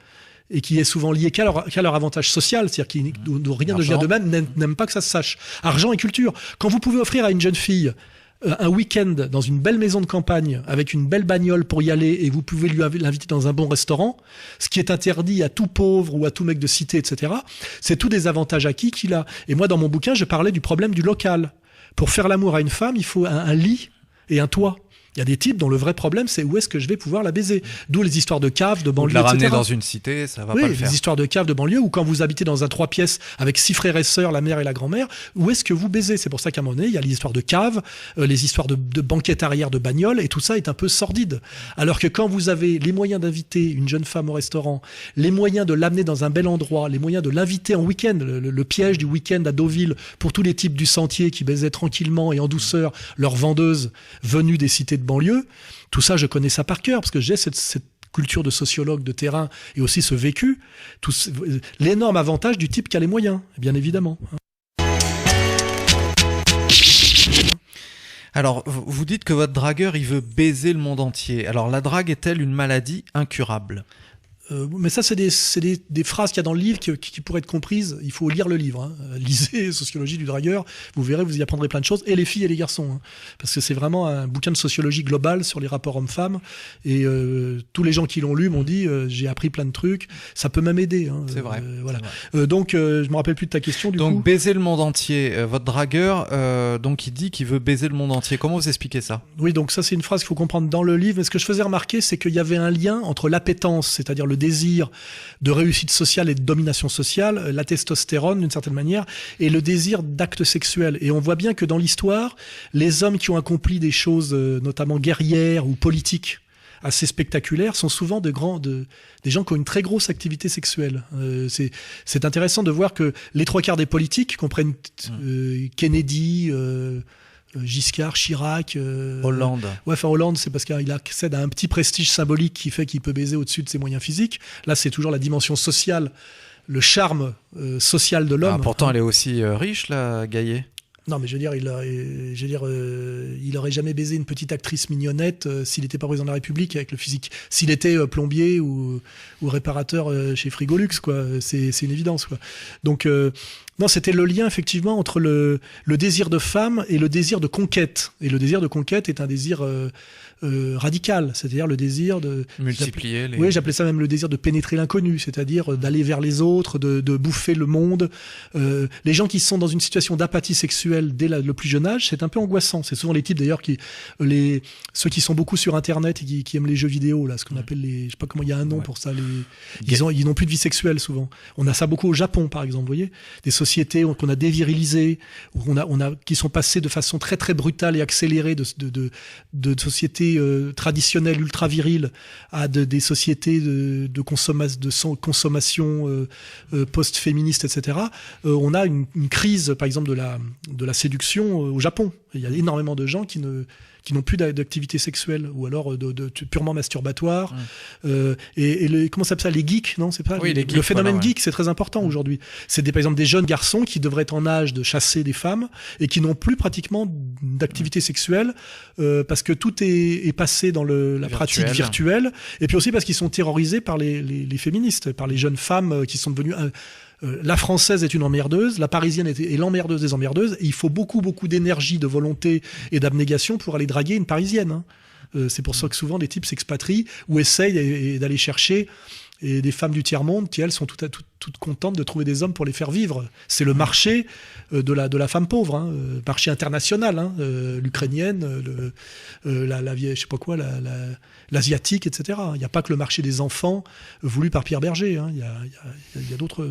et qui est souvent lié qu'à leur avantage social, c'est-à-dire dont rien ne vient d'eux-mêmes, n'aiment pas que ça se sache. Argent et culture. Quand vous pouvez offrir à une jeune fille un week-end dans une belle maison de campagne avec une belle bagnole pour y aller, et vous pouvez l'inviter dans un bon restaurant, ce qui est interdit à tout pauvre ou à tout mec de cité, etc., c'est tous des avantages acquis qu'il a. Et moi, dans mon bouquin, je parlais du problème du local. Pour faire l'amour à une femme, il faut un lit et un toit. Il y a des types dont le vrai problème, c'est où est-ce que je vais pouvoir la baiser. D'où les histoires de caves, de banlieue, etc. La ramener etc. dans une cité, ça va pas le faire. Oui, les histoires de caves, de banlieue, ou quand vous habitez dans un 3 pièces avec 6 frères et sœurs, la mère et la grand-mère, où est-ce que vous baisez? C'est pour ça qu'à un moment donné, il y a les histoires de caves, les histoires de banquettes arrière de bagnoles, et tout ça est un peu sordide. Alors que quand vous avez les moyens d'inviter une jeune femme au restaurant, les moyens de l'amener dans un bel endroit, les moyens de l'inviter en week-end, le piège du week-end à Deauville, pour tous les types du sentier qui baisaient tranquillement et en douceur leurs vendeuses venues des cités de banlieue, tout ça, je connais ça par cœur, parce que j'ai cette culture de sociologue de terrain et aussi ce vécu, l'énorme avantage du type qui a les moyens, bien évidemment. Alors, vous dites que votre dragueur, il veut baiser le monde entier. Alors, la drague est-elle une maladie incurable ? Mais ça, c'est des phrases qu'il y a dans le livre qui pourraient être comprises. Il faut lire le livre. Hein. Lisez Sociologie du dragueur. Vous verrez, vous y apprendrez plein de choses. Et les filles et les garçons. Hein. Parce que c'est vraiment un bouquin de sociologie globale sur les rapports hommes-femmes. Et tous les gens qui l'ont lu m'ont dit j'ai appris plein de trucs. Ça peut même aider. Hein. C'est vrai. Voilà. C'est vrai. Donc, je me rappelle plus de ta question. Donc, baiser le monde entier. Votre dragueur, donc, il dit qu'il veut baiser le monde entier. Comment vous expliquez ça ? Oui, donc ça, c'est une phrase qu'il faut comprendre dans le livre. Mais ce que je faisais remarquer, c'est qu'il y avait un lien entre l'appétence, c'est-à-dire le désir de réussite sociale et de domination sociale, la testostérone d'une certaine manière, et le désir d'actes sexuels. Et on voit bien que dans l'histoire, les hommes qui ont accompli des choses notamment guerrières ou politiques assez spectaculaires sont souvent des gens qui ont une très grosse activité sexuelle. C'est intéressant de voir que les 3/4 des politiques comprennent Kennedy, Giscard, Chirac, Hollande. Ouais, enfin Hollande, c'est parce qu'il accède à un petit prestige symbolique qui fait qu'il peut baiser au-dessus de ses moyens physiques. Là, c'est toujours la dimension sociale, le charme social de l'homme. Ah, pourtant, elle est aussi riche, là, Gaillet. Non, mais je veux dire, il aurait jamais baisé une petite actrice mignonnette s'il n'était pas président de la République avec le physique. S'il était plombier ou réparateur chez Frigolux, quoi. C'est une évidence, quoi. Donc, non, c'était le lien effectivement entre le désir de femme et le désir de conquête. Et le désir de conquête est un désir radical, c'est-à-dire le désir de multiplier les... Oui, j'appelais ça même le désir de pénétrer l'inconnu, c'est-à-dire d'aller vers les autres, de bouffer le monde. Les gens qui sont dans une situation d'apathie sexuelle dès le plus jeune âge, c'est un peu angoissant. C'est souvent les types d'ailleurs ceux qui sont beaucoup sur Internet et qui aiment les jeux vidéo, là, ce qu'on appelle je sais pas comment il y a un nom pour ça. Ils n'ont plus de vie sexuelle souvent. On a ça beaucoup au Japon, par exemple, vous voyez, des sociétés qu'on a dévirilisées, qui sont passées de façon très très brutale et accélérée de sociétés traditionnelles ultra viriles à des sociétés de consommation post-féministe, etc. On a une crise, par exemple, de la séduction au Japon. Il y a énormément de gens qui n'ont plus d'activité sexuelle ou alors de purement masturbatoire. Et comment ça s'appelle ça, les geeks, non, c'est pas oui, le phénomène geek, c'est très important aujourd'hui. C'est par exemple des jeunes garçons qui devraient être en âge de chasser des femmes et qui n'ont plus pratiquement d'activité sexuelle parce que tout est passé dans la pratique virtuelle, et puis aussi parce qu'ils sont terrorisés par les féministes, par les jeunes femmes qui sont devenues la française est une emmerdeuse, la parisienne est l'emmerdeuse des emmerdeuses, et il faut beaucoup, beaucoup d'énergie, de volonté et d'abnégation pour aller draguer une parisienne. Hein. C'est pour ça que souvent des types s'expatrient ou essayent d'aller chercher des femmes du tiers-monde qui, elles, sont toutes contentes de trouver des hommes pour les faire vivre. C'est le marché de la femme pauvre, hein, marché international, hein, l'ukrainienne, je sais pas quoi, l'asiatique, etc. Il n'y a pas que le marché des enfants voulu par Pierre Berger. Hein. Il y a d'autres...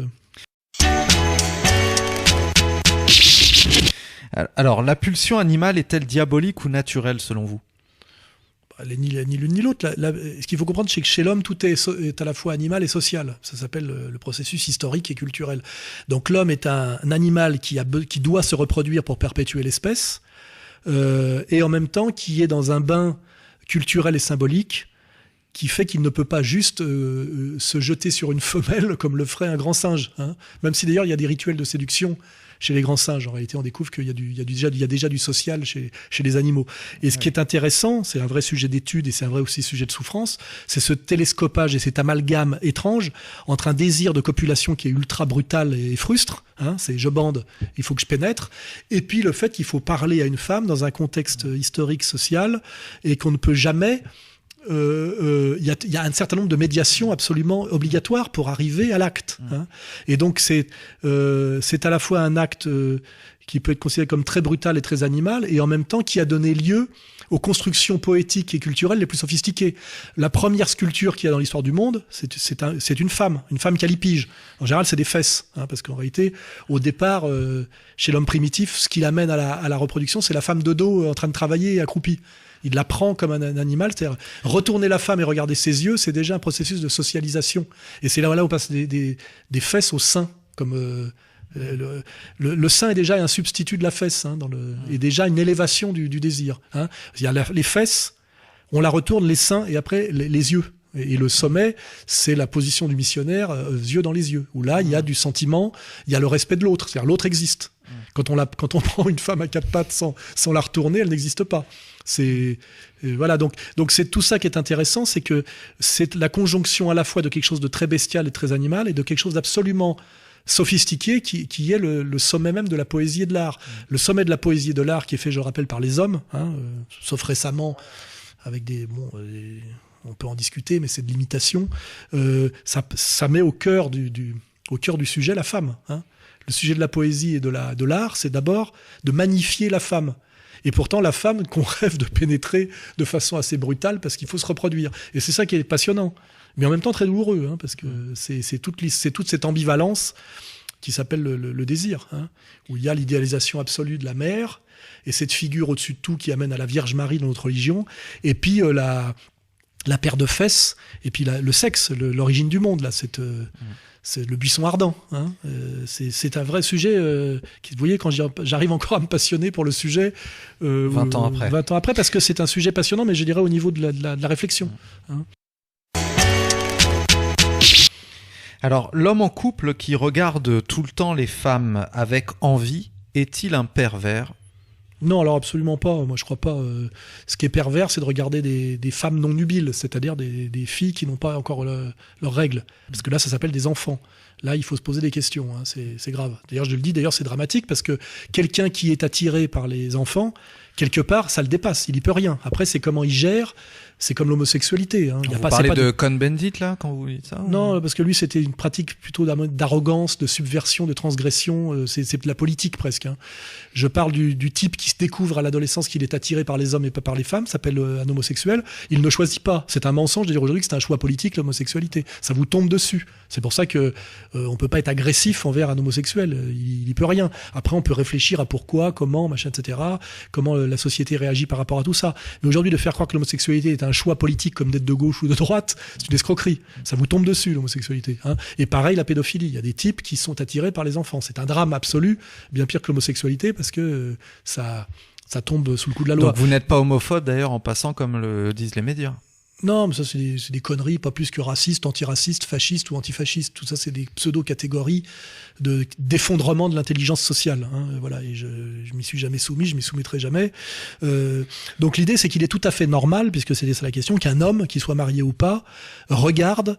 Alors, la pulsion animale est-elle diabolique ou naturelle selon vous ? Ni l'une ni l'autre. Ce qu'il faut comprendre, c'est que chez l'homme, tout est à la fois animal et social. Ça s'appelle le processus historique et culturel. Donc l'homme est un animal qui doit se reproduire pour perpétuer l'espèce, et en même temps qui est dans un bain culturel et symbolique qui fait qu'il ne peut pas juste se jeter sur une femelle comme le ferait un grand singe. Hein. Même si d'ailleurs il y a des rituels de séduction chez les grands singes. En réalité, on découvre qu'il y a déjà du social chez les animaux. Et ce qui est intéressant, c'est un vrai sujet d'étude et c'est un vrai aussi sujet de souffrance, c'est ce télescopage et cet amalgame étrange entre un désir de copulation qui est ultra brutal et frustre, hein, c'est je bande, il faut que je pénètre, et puis le fait qu'il faut parler à une femme dans un contexte historique, social, et qu'on ne peut jamais... Il y a un certain nombre de médiations absolument obligatoires pour arriver à l'acte. Hein. Et donc c'est à la fois un acte qui peut être considéré comme très brutal et très animal, et en même temps qui a donné lieu aux constructions poétiques et culturelles les plus sophistiquées. La première sculpture qu'il y a dans l'histoire du monde, c'est une femme qui a les piges. En général, c'est des fesses, hein, parce qu'en réalité, au départ, chez l'homme primitif, ce qui l'amène à la reproduction, c'est la femme de dos en train de travailler et accroupie. Il la prend comme un animal, c'est-à-dire retourner la femme et regarder ses yeux, c'est déjà un processus de socialisation. Et c'est là où on passe des fesses au sein, comme le sein est déjà un substitut de la fesse, hein, et déjà une élévation du désir. Hein. Il y a les fesses, on la retourne, les seins et après les yeux. Et le sommet, c'est la position du missionnaire, yeux dans les yeux, où là, il y a du sentiment, il y a le respect de l'autre, c'est-à-dire l'autre existe. Quand on prend une femme à quatre pattes sans la retourner, elle n'existe pas. Voilà, donc c'est tout ça qui est intéressant, c'est que c'est la conjonction à la fois de quelque chose de très bestial et très animal et de quelque chose d'absolument sophistiqué qui est le sommet même de la poésie et de l'art. Le sommet de la poésie et de l'art qui est fait, je le rappelle, par les hommes, hein, sauf récemment avec on peut en discuter, mais c'est de l'imitation. Ça met au cœur du sujet la femme. Hein. Le sujet de la poésie et de l'art, c'est d'abord de magnifier la femme. Et pourtant, la femme qu'on rêve de pénétrer de façon assez brutale parce qu'il faut se reproduire. Et c'est ça qui est passionnant, mais en même temps très douloureux, hein, parce que c'est toute cette ambivalence qui s'appelle le désir, hein, où il y a l'idéalisation absolue de la mère et cette figure au-dessus de tout qui amène à la Vierge Marie dans notre religion, et puis la paire de fesses, et puis le sexe, l'origine du monde, là, c'est le buisson ardent. Hein. C'est un vrai sujet. Vous voyez, quand j'arrive encore à me passionner pour le sujet, 20 ans après. 20 ans après, parce que c'est un sujet passionnant, mais je dirais au niveau de la réflexion. Hein. Alors, l'homme en couple qui regarde tout le temps les femmes avec envie, est-il un pervers ? Non, alors absolument pas. Moi, je crois pas. Ce qui est pervers, c'est de regarder des femmes non nubiles, c'est-à-dire des filles qui n'ont pas encore leurs règles. Parce que là, ça s'appelle des enfants. Là, il faut se poser des questions. Hein. C'est grave. D'ailleurs, je le dis, c'est dramatique parce que quelqu'un qui est attiré par les enfants, quelque part, ça le dépasse. Il y peut rien. Après, c'est comment il gère. C'est comme l'homosexualité. Hein. Vous parlez de Cohn-Bendit, là, quand vous dites ça Non, parce que lui, c'était une pratique plutôt d'arrogance, de subversion, de transgression. C'est de la politique, presque. Hein. Je parle du type qui se découvre à l'adolescence qu'il est attiré par les hommes et pas par les femmes, s'appelle un homosexuel. Il ne choisit pas. C'est un mensonge de dire aujourd'hui que c'est un choix politique, l'homosexualité. Ça vous tombe dessus. C'est pour ça que on peut pas être agressif envers un homosexuel. Il peut rien. Après, on peut réfléchir à pourquoi, comment, machin, etc. Comment la société réagit par rapport à tout ça. Mais aujourd'hui, de faire croire que l'homosexualité est un choix politique comme d'être de gauche ou de droite, c'est une escroquerie. Ça vous tombe dessus, l'homosexualité. Hein. Et pareil, la pédophilie. Il y a des types qui sont attirés par les enfants. C'est un drame absolu, bien pire que l'homosexualité, parce que ça tombe sous le coup de la loi. Donc vous n'êtes pas homophobe, d'ailleurs, en passant comme le disent les médias. Non, mais ça, c'est des conneries, pas plus que raciste, antiraciste, fasciste ou antifasciste. Tout ça, c'est des pseudo-catégories d'effondrement de l'intelligence sociale. Hein. Voilà, et je m'y suis jamais soumis, je m'y soumettrai jamais. Donc l'idée, c'est qu'il est tout à fait normal, puisque c'est ça la question, qu'un homme, qu'il soit marié ou pas, regarde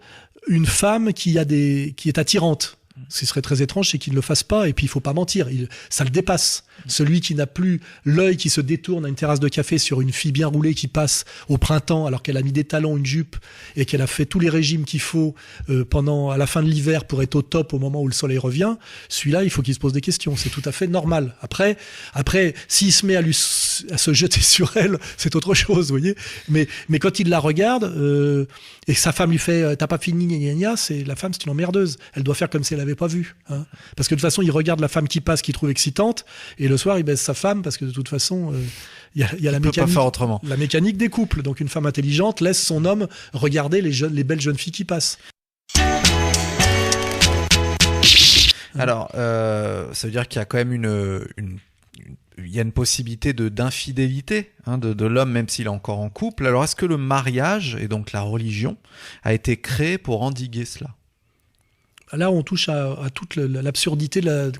une femme qui est attirante. Ce qui serait très étrange, c'est qu'il ne le fasse pas, et puis il faut pas mentir, ça le dépasse. Celui qui n'a plus l'œil qui se détourne à une terrasse de café sur une fille bien roulée qui passe au printemps alors qu'elle a mis des talons, une jupe, et qu'elle a fait tous les régimes qu'il faut à la fin de l'hiver pour être au top au moment où le soleil revient, celui-là, il faut qu'il se pose des questions. C'est tout à fait normal. Après, s'il se met à se jeter sur elle, c'est autre chose, vous voyez. Mais quand il la regarde, et que sa femme lui fait t'as pas fini, gna gna gna, la femme, c'est une emmerdeuse. Elle doit faire comme si elle l'avait pas vu. Hein. Parce que de toute façon, il regarde la femme qui passe, qu'il trouve excitante, et le soir, il baise sa femme, parce que de toute façon, il y a la mécanique. Pas faire autrement. La mécanique des couples. Donc une femme intelligente laisse son homme regarder les belles jeunes filles qui passent. Alors, ça veut dire qu'il y a quand même il y a une possibilité d'infidélité de l'homme, même s'il est encore en couple. Alors, est-ce que le mariage, et donc la religion, a été créé pour endiguer cela ? Là, on touche à toute l'absurdité de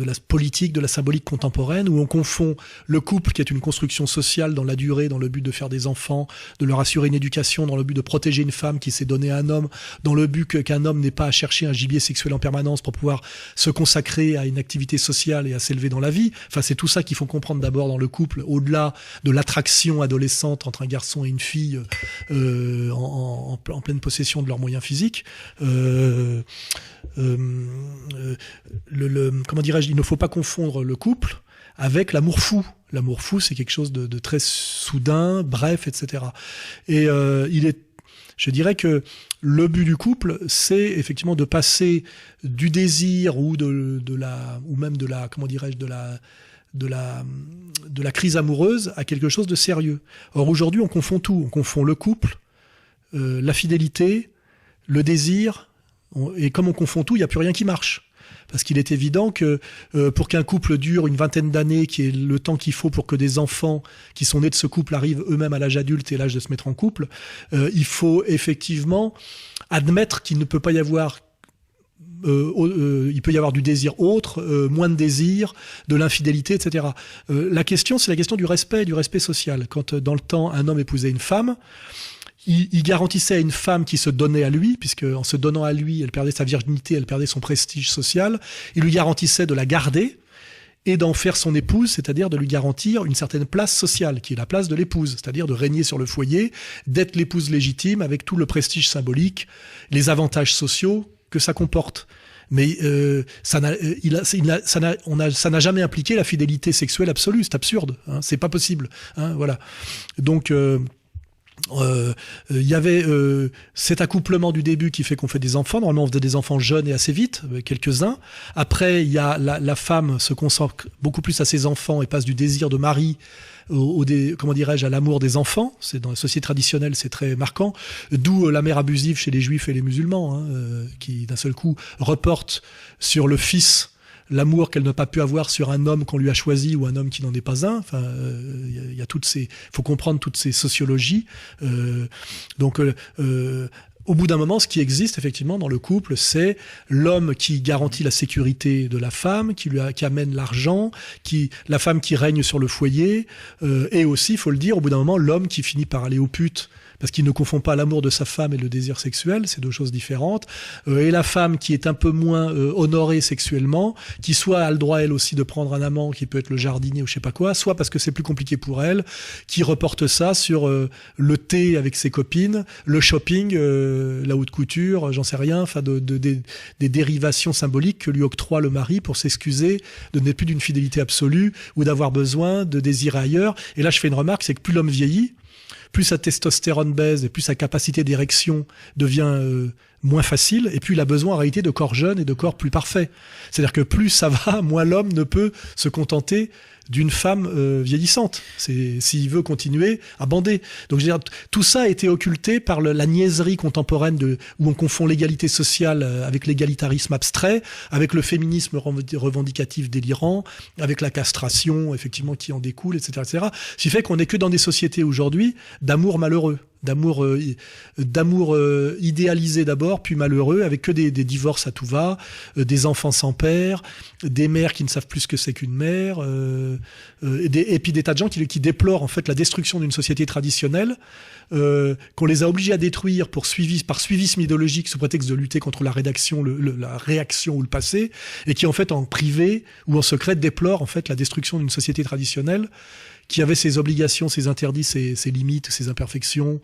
la politique, de la symbolique contemporaine, où on confond le couple, qui est une construction sociale dans la durée, dans le but de faire des enfants, de leur assurer une éducation, dans le but de protéger une femme qui s'est donnée à un homme, dans le but qu'un homme n'ait pas à chercher un gibier sexuel en permanence pour pouvoir se consacrer à une activité sociale et à s'élever dans la vie. Enfin, c'est tout ça qu'il faut comprendre d'abord dans le couple, au-delà de l'attraction adolescente entre un garçon et une fille en pleine possession de leurs moyens physiques. Comment dirais-je, il ne faut pas confondre le couple avec l'amour fou. L'amour fou, c'est quelque chose de très soudain, bref, etc. Et je dirais que le but du couple, c'est effectivement de passer du désir ou même de la crise amoureuse à quelque chose de sérieux. Or aujourd'hui, on confond tout. On confond le couple, la fidélité, le désir. Et comme on confond tout, il n'y a plus rien qui marche. Parce qu'il est évident que pour qu'un couple dure une vingtaine d'années, qui est le temps qu'il faut pour que des enfants qui sont nés de ce couple arrivent eux-mêmes à l'âge adulte et l'âge de se mettre en couple, il faut effectivement admettre qu'il ne peut pas y avoir il peut y avoir du désir autre, moins de désir, de l'infidélité, etc. La question, c'est la question du respect social. Quand dans le temps, un homme épousait une femme, il garantissait à une femme qui se donnait à lui, puisque en se donnant à lui, elle perdait sa virginité, elle perdait son prestige social, il lui garantissait de la garder et d'en faire son épouse, c'est-à-dire de lui garantir une certaine place sociale, qui est la place de l'épouse, c'est-à-dire de régner sur le foyer, d'être l'épouse légitime avec tout le prestige symbolique, les avantages sociaux que ça comporte. Mais ça n'a jamais impliqué la fidélité sexuelle absolue, c'est absurde, hein, c'est pas possible, hein, voilà. Donc il y avait cet accouplement du début qui fait qu'on fait des enfants. Normalement, on faisait des enfants jeunes et assez vite, quelques-uns. Après, il y a la femme se consacre beaucoup plus à ses enfants et passe du désir de mari à l'amour des enfants. C'est dans la société traditionnelle, c'est très marquant. D'où la mère abusive chez les juifs et les musulmans, hein, qui d'un seul coup reporte sur le fils l'amour qu'elle n'a pas pu avoir sur un homme qu'on lui a choisi ou un homme qui n'en est pas un. Enfin, il y a faut comprendre toutes ces sociologies. Donc, au bout d'un moment, ce qui existe effectivement dans le couple, c'est l'homme qui garantit la sécurité de la femme, qui amène l'argent, la femme qui règne sur le foyer, et aussi, il faut le dire, au bout d'un moment, l'homme qui finit par aller aux putes, parce qu'il ne confond pas l'amour de sa femme et le désir sexuel, c'est deux choses différentes, et la femme qui est un peu moins honorée sexuellement, qui soit a le droit elle aussi de prendre un amant qui peut être le jardinier ou je sais pas quoi, soit parce que c'est plus compliqué pour elle, qui reporte ça sur le thé avec ses copines, le shopping, la haute couture, j'en sais rien, enfin des dérivations symboliques que lui octroie le mari pour s'excuser de n'être plus d'une fidélité absolue ou d'avoir besoin de désirer ailleurs. Et là je fais une remarque, c'est que plus l'homme vieillit, plus sa testostérone baisse et plus sa capacité d'érection devient moins facile, et plus il a besoin en réalité de corps jeunes et de corps plus parfaits. C'est-à-dire que plus ça va, moins l'homme ne peut se contenter d'une femme vieillissante. S'il veut continuer à bander. Donc je veux dire, tout ça a été occulté par la niaiserie contemporaine où on confond l'égalité sociale avec l'égalitarisme abstrait, avec le féminisme revendicatif délirant, avec la castration effectivement qui en découle, etc., etc. Ce qui fait qu'on n'est que dans des sociétés aujourd'hui d'amour malheureux. D'amour idéalisé d'abord, puis malheureux, avec que des divorces à tout va, des enfants sans père, des mères qui ne savent plus ce que c'est qu'une mère, et puis des tas de gens qui déplorent en fait la destruction d'une société traditionnelle, qu'on les a obligés à détruire par suivisme idéologique sous prétexte de lutter contre la réaction ou le passé, et qui en fait en privé ou en secret déplorent en fait la destruction d'une société traditionnelle qui avait ses obligations, ses interdits, ses limites, ses imperfections,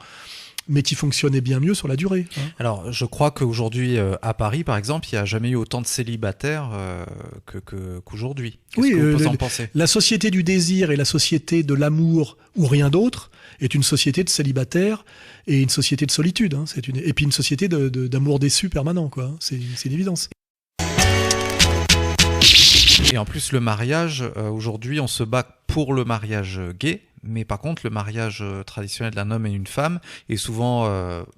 mais qui fonctionnait bien mieux sur la durée. Alors, je crois qu'aujourd'hui, à Paris, par exemple, il n'y a jamais eu autant de célibataires qu'aujourd'hui. Qu'est-ce que vous en pensez ? La société du désir et la société de l'amour, ou rien d'autre, est une société de célibataires et une société de solitude. Et puis une société d'amour déçu permanent, quoi. C'est une évidence. Et en plus, le mariage, aujourd'hui, on se bat pour le mariage gay, mais par contre, le mariage traditionnel d'un homme et une femme est souvent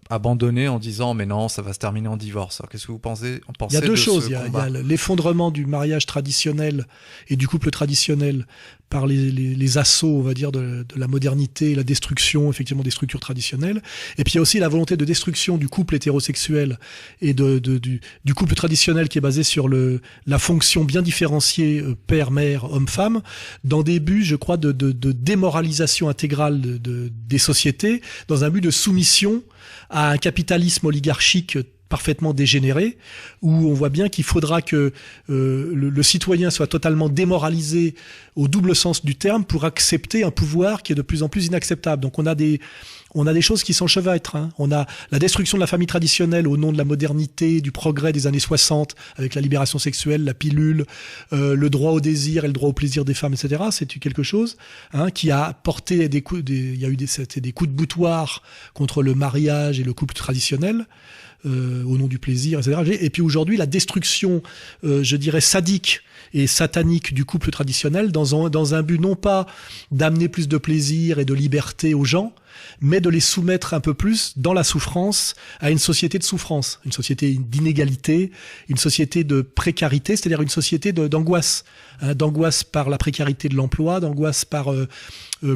abandonné en disant « mais non, ça va se terminer en divorce ». Alors, qu'est-ce que vous pensez Il y a deux choses. Il y a l'effondrement du mariage traditionnel et du couple traditionnel par les assauts, on va dire, de la modernité, la destruction, effectivement, des structures traditionnelles. Et puis il y a aussi la volonté de destruction du couple hétérosexuel et du couple traditionnel qui est basé sur la fonction bien différenciée père-mère, homme-femme, dans des buts, je crois, de démoralisation intégrale des sociétés, dans un but de soumission à un capitalisme oligarchique parfaitement dégénéré, où on voit bien qu'il faudra que le citoyen soit totalement démoralisé au double sens du terme pour accepter un pouvoir qui est de plus en plus inacceptable. Donc on a des choses qui s'enchevêtrent. On a la destruction de la famille traditionnelle au nom de la modernité, du progrès des années 60, avec la libération sexuelle, la pilule, le droit au désir et le droit au plaisir des femmes, etc. C'est quelque chose qui a porté il y a eu des coups de boutoir contre le mariage et le couple traditionnel. Au nom du plaisir, etc. Et puis aujourd'hui, la destruction, je dirais, sadique et satanique du couple traditionnel dans un but non pas d'amener plus de plaisir et de liberté aux gens, mais de les soumettre un peu plus dans la souffrance à une société de souffrance, une société d'inégalité, une société de précarité, c'est-à-dire une société d'angoisse, d'angoisse par la précarité de l'emploi, d'angoisse par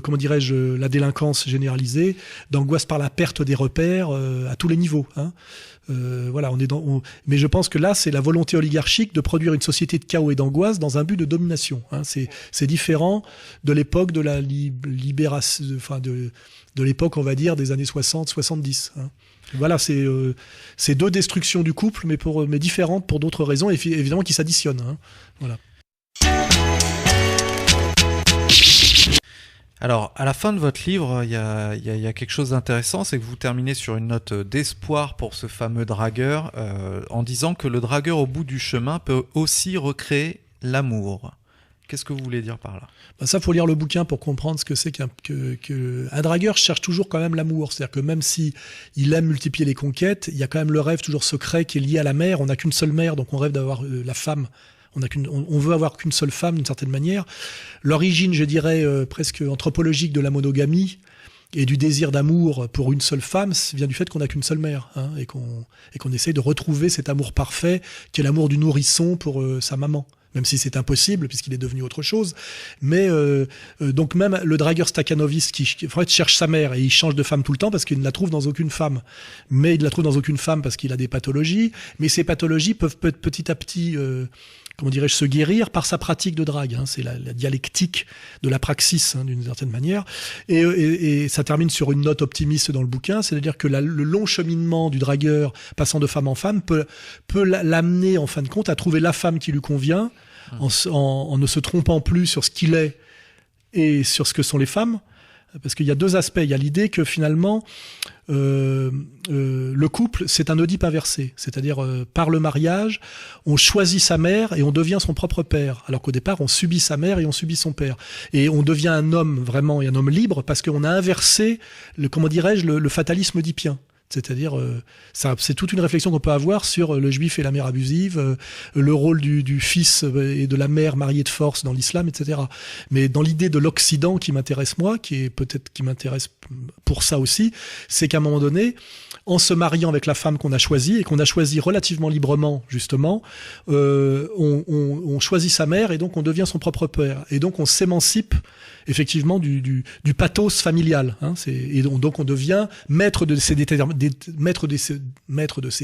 comment dirais-je, la délinquance généralisée, d'angoisse par la perte des repères à tous les niveaux. Voilà, mais je pense que là, c'est la volonté oligarchique de produire une société de chaos et d'angoisse dans un but de domination. C'est différent de l'époque de la libération, de l'époque, on va dire, des années 60-70. Voilà, c'est deux destructions du couple, mais différentes pour d'autres raisons, et évidemment qui s'additionnent. Voilà. Alors, à la fin de votre livre, il y a quelque chose d'intéressant, c'est que vous terminez sur une note d'espoir pour ce fameux dragueur, en disant que le dragueur au bout du chemin peut aussi recréer l'amour. Qu'est-ce que vous voulez dire par là ? Ça, faut lire le bouquin pour comprendre ce que c'est qu'un dragueur cherche toujours quand même l'amour. C'est-à-dire que même si il aime multiplier les conquêtes, il y a quand même le rêve toujours secret qui est lié à la mère. On n'a qu'une seule mère, donc on rêve d'avoir la femme. On veut avoir qu'une seule femme d'une certaine manière. L'origine, je dirais, presque anthropologique de la monogamie et du désir d'amour pour une seule femme vient du fait qu'on n'a qu'une seule mère, et qu'on essaye de retrouver cet amour parfait qui est l'amour du nourrisson pour sa maman. même si c'est impossible puisqu'il est devenu autre chose. Mais donc même le dragueur Stakhanovich qui en fait cherche sa mère et il change de femme tout le temps parce qu'il ne la trouve dans aucune femme. Mais il ne la trouve dans aucune femme parce qu'il a des pathologies. Mais ces pathologies peuvent petit à petit comment dirais-je, se guérir par sa pratique de drague. Hein. C'est la dialectique de la praxis, hein, d'une certaine manière. Et ça termine sur une note optimiste dans le bouquin, c'est-à-dire que le long cheminement du dragueur, passant de femme en femme, peut l'amener, en fin de compte, à trouver la femme qui lui convient, en ne se trompant plus sur ce qu'il est et sur ce que sont les femmes. Parce qu'il y a deux aspects. Il y a l'idée que finalement, le couple, c'est un Oedipe inversé. C'est-à-dire, par le mariage, on choisit sa mère et on devient son propre père. Alors qu'au départ, on subit sa mère et on subit son père. Et on devient un homme vraiment, et un homme libre, parce qu'on a inversé, le fatalisme oedipien. C'est-à-dire, c'est toute une réflexion qu'on peut avoir sur le juif et la mère abusive, le rôle du fils et de la mère mariée de force dans l'islam, etc. Mais dans l'idée de l'Occident qui m'intéresse moi, qui m'intéresse pour ça aussi, c'est qu'à un moment donné, en se mariant avec la femme qu'on a choisie, et qu'on a choisie relativement librement, justement, on choisit sa mère et donc on devient son propre père. Et donc on s'émancipe effectivement du pathos familial. Hein, et donc on devient maître de ses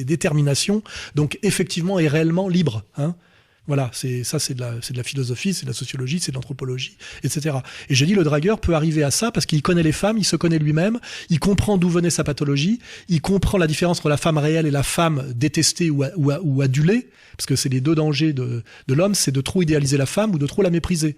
déterminations, donc effectivement et réellement libre. Hein. Voilà, c'est de la philosophie, c'est de la sociologie, c'est de l'anthropologie, etc. Et je dis, le dragueur peut arriver à ça parce qu'il connaît les femmes, il se connaît lui-même, il comprend d'où venait sa pathologie, il comprend la différence entre la femme réelle et la femme détestée ou adulée, parce que c'est les deux dangers de l'homme, c'est de trop idéaliser la femme ou de trop la mépriser.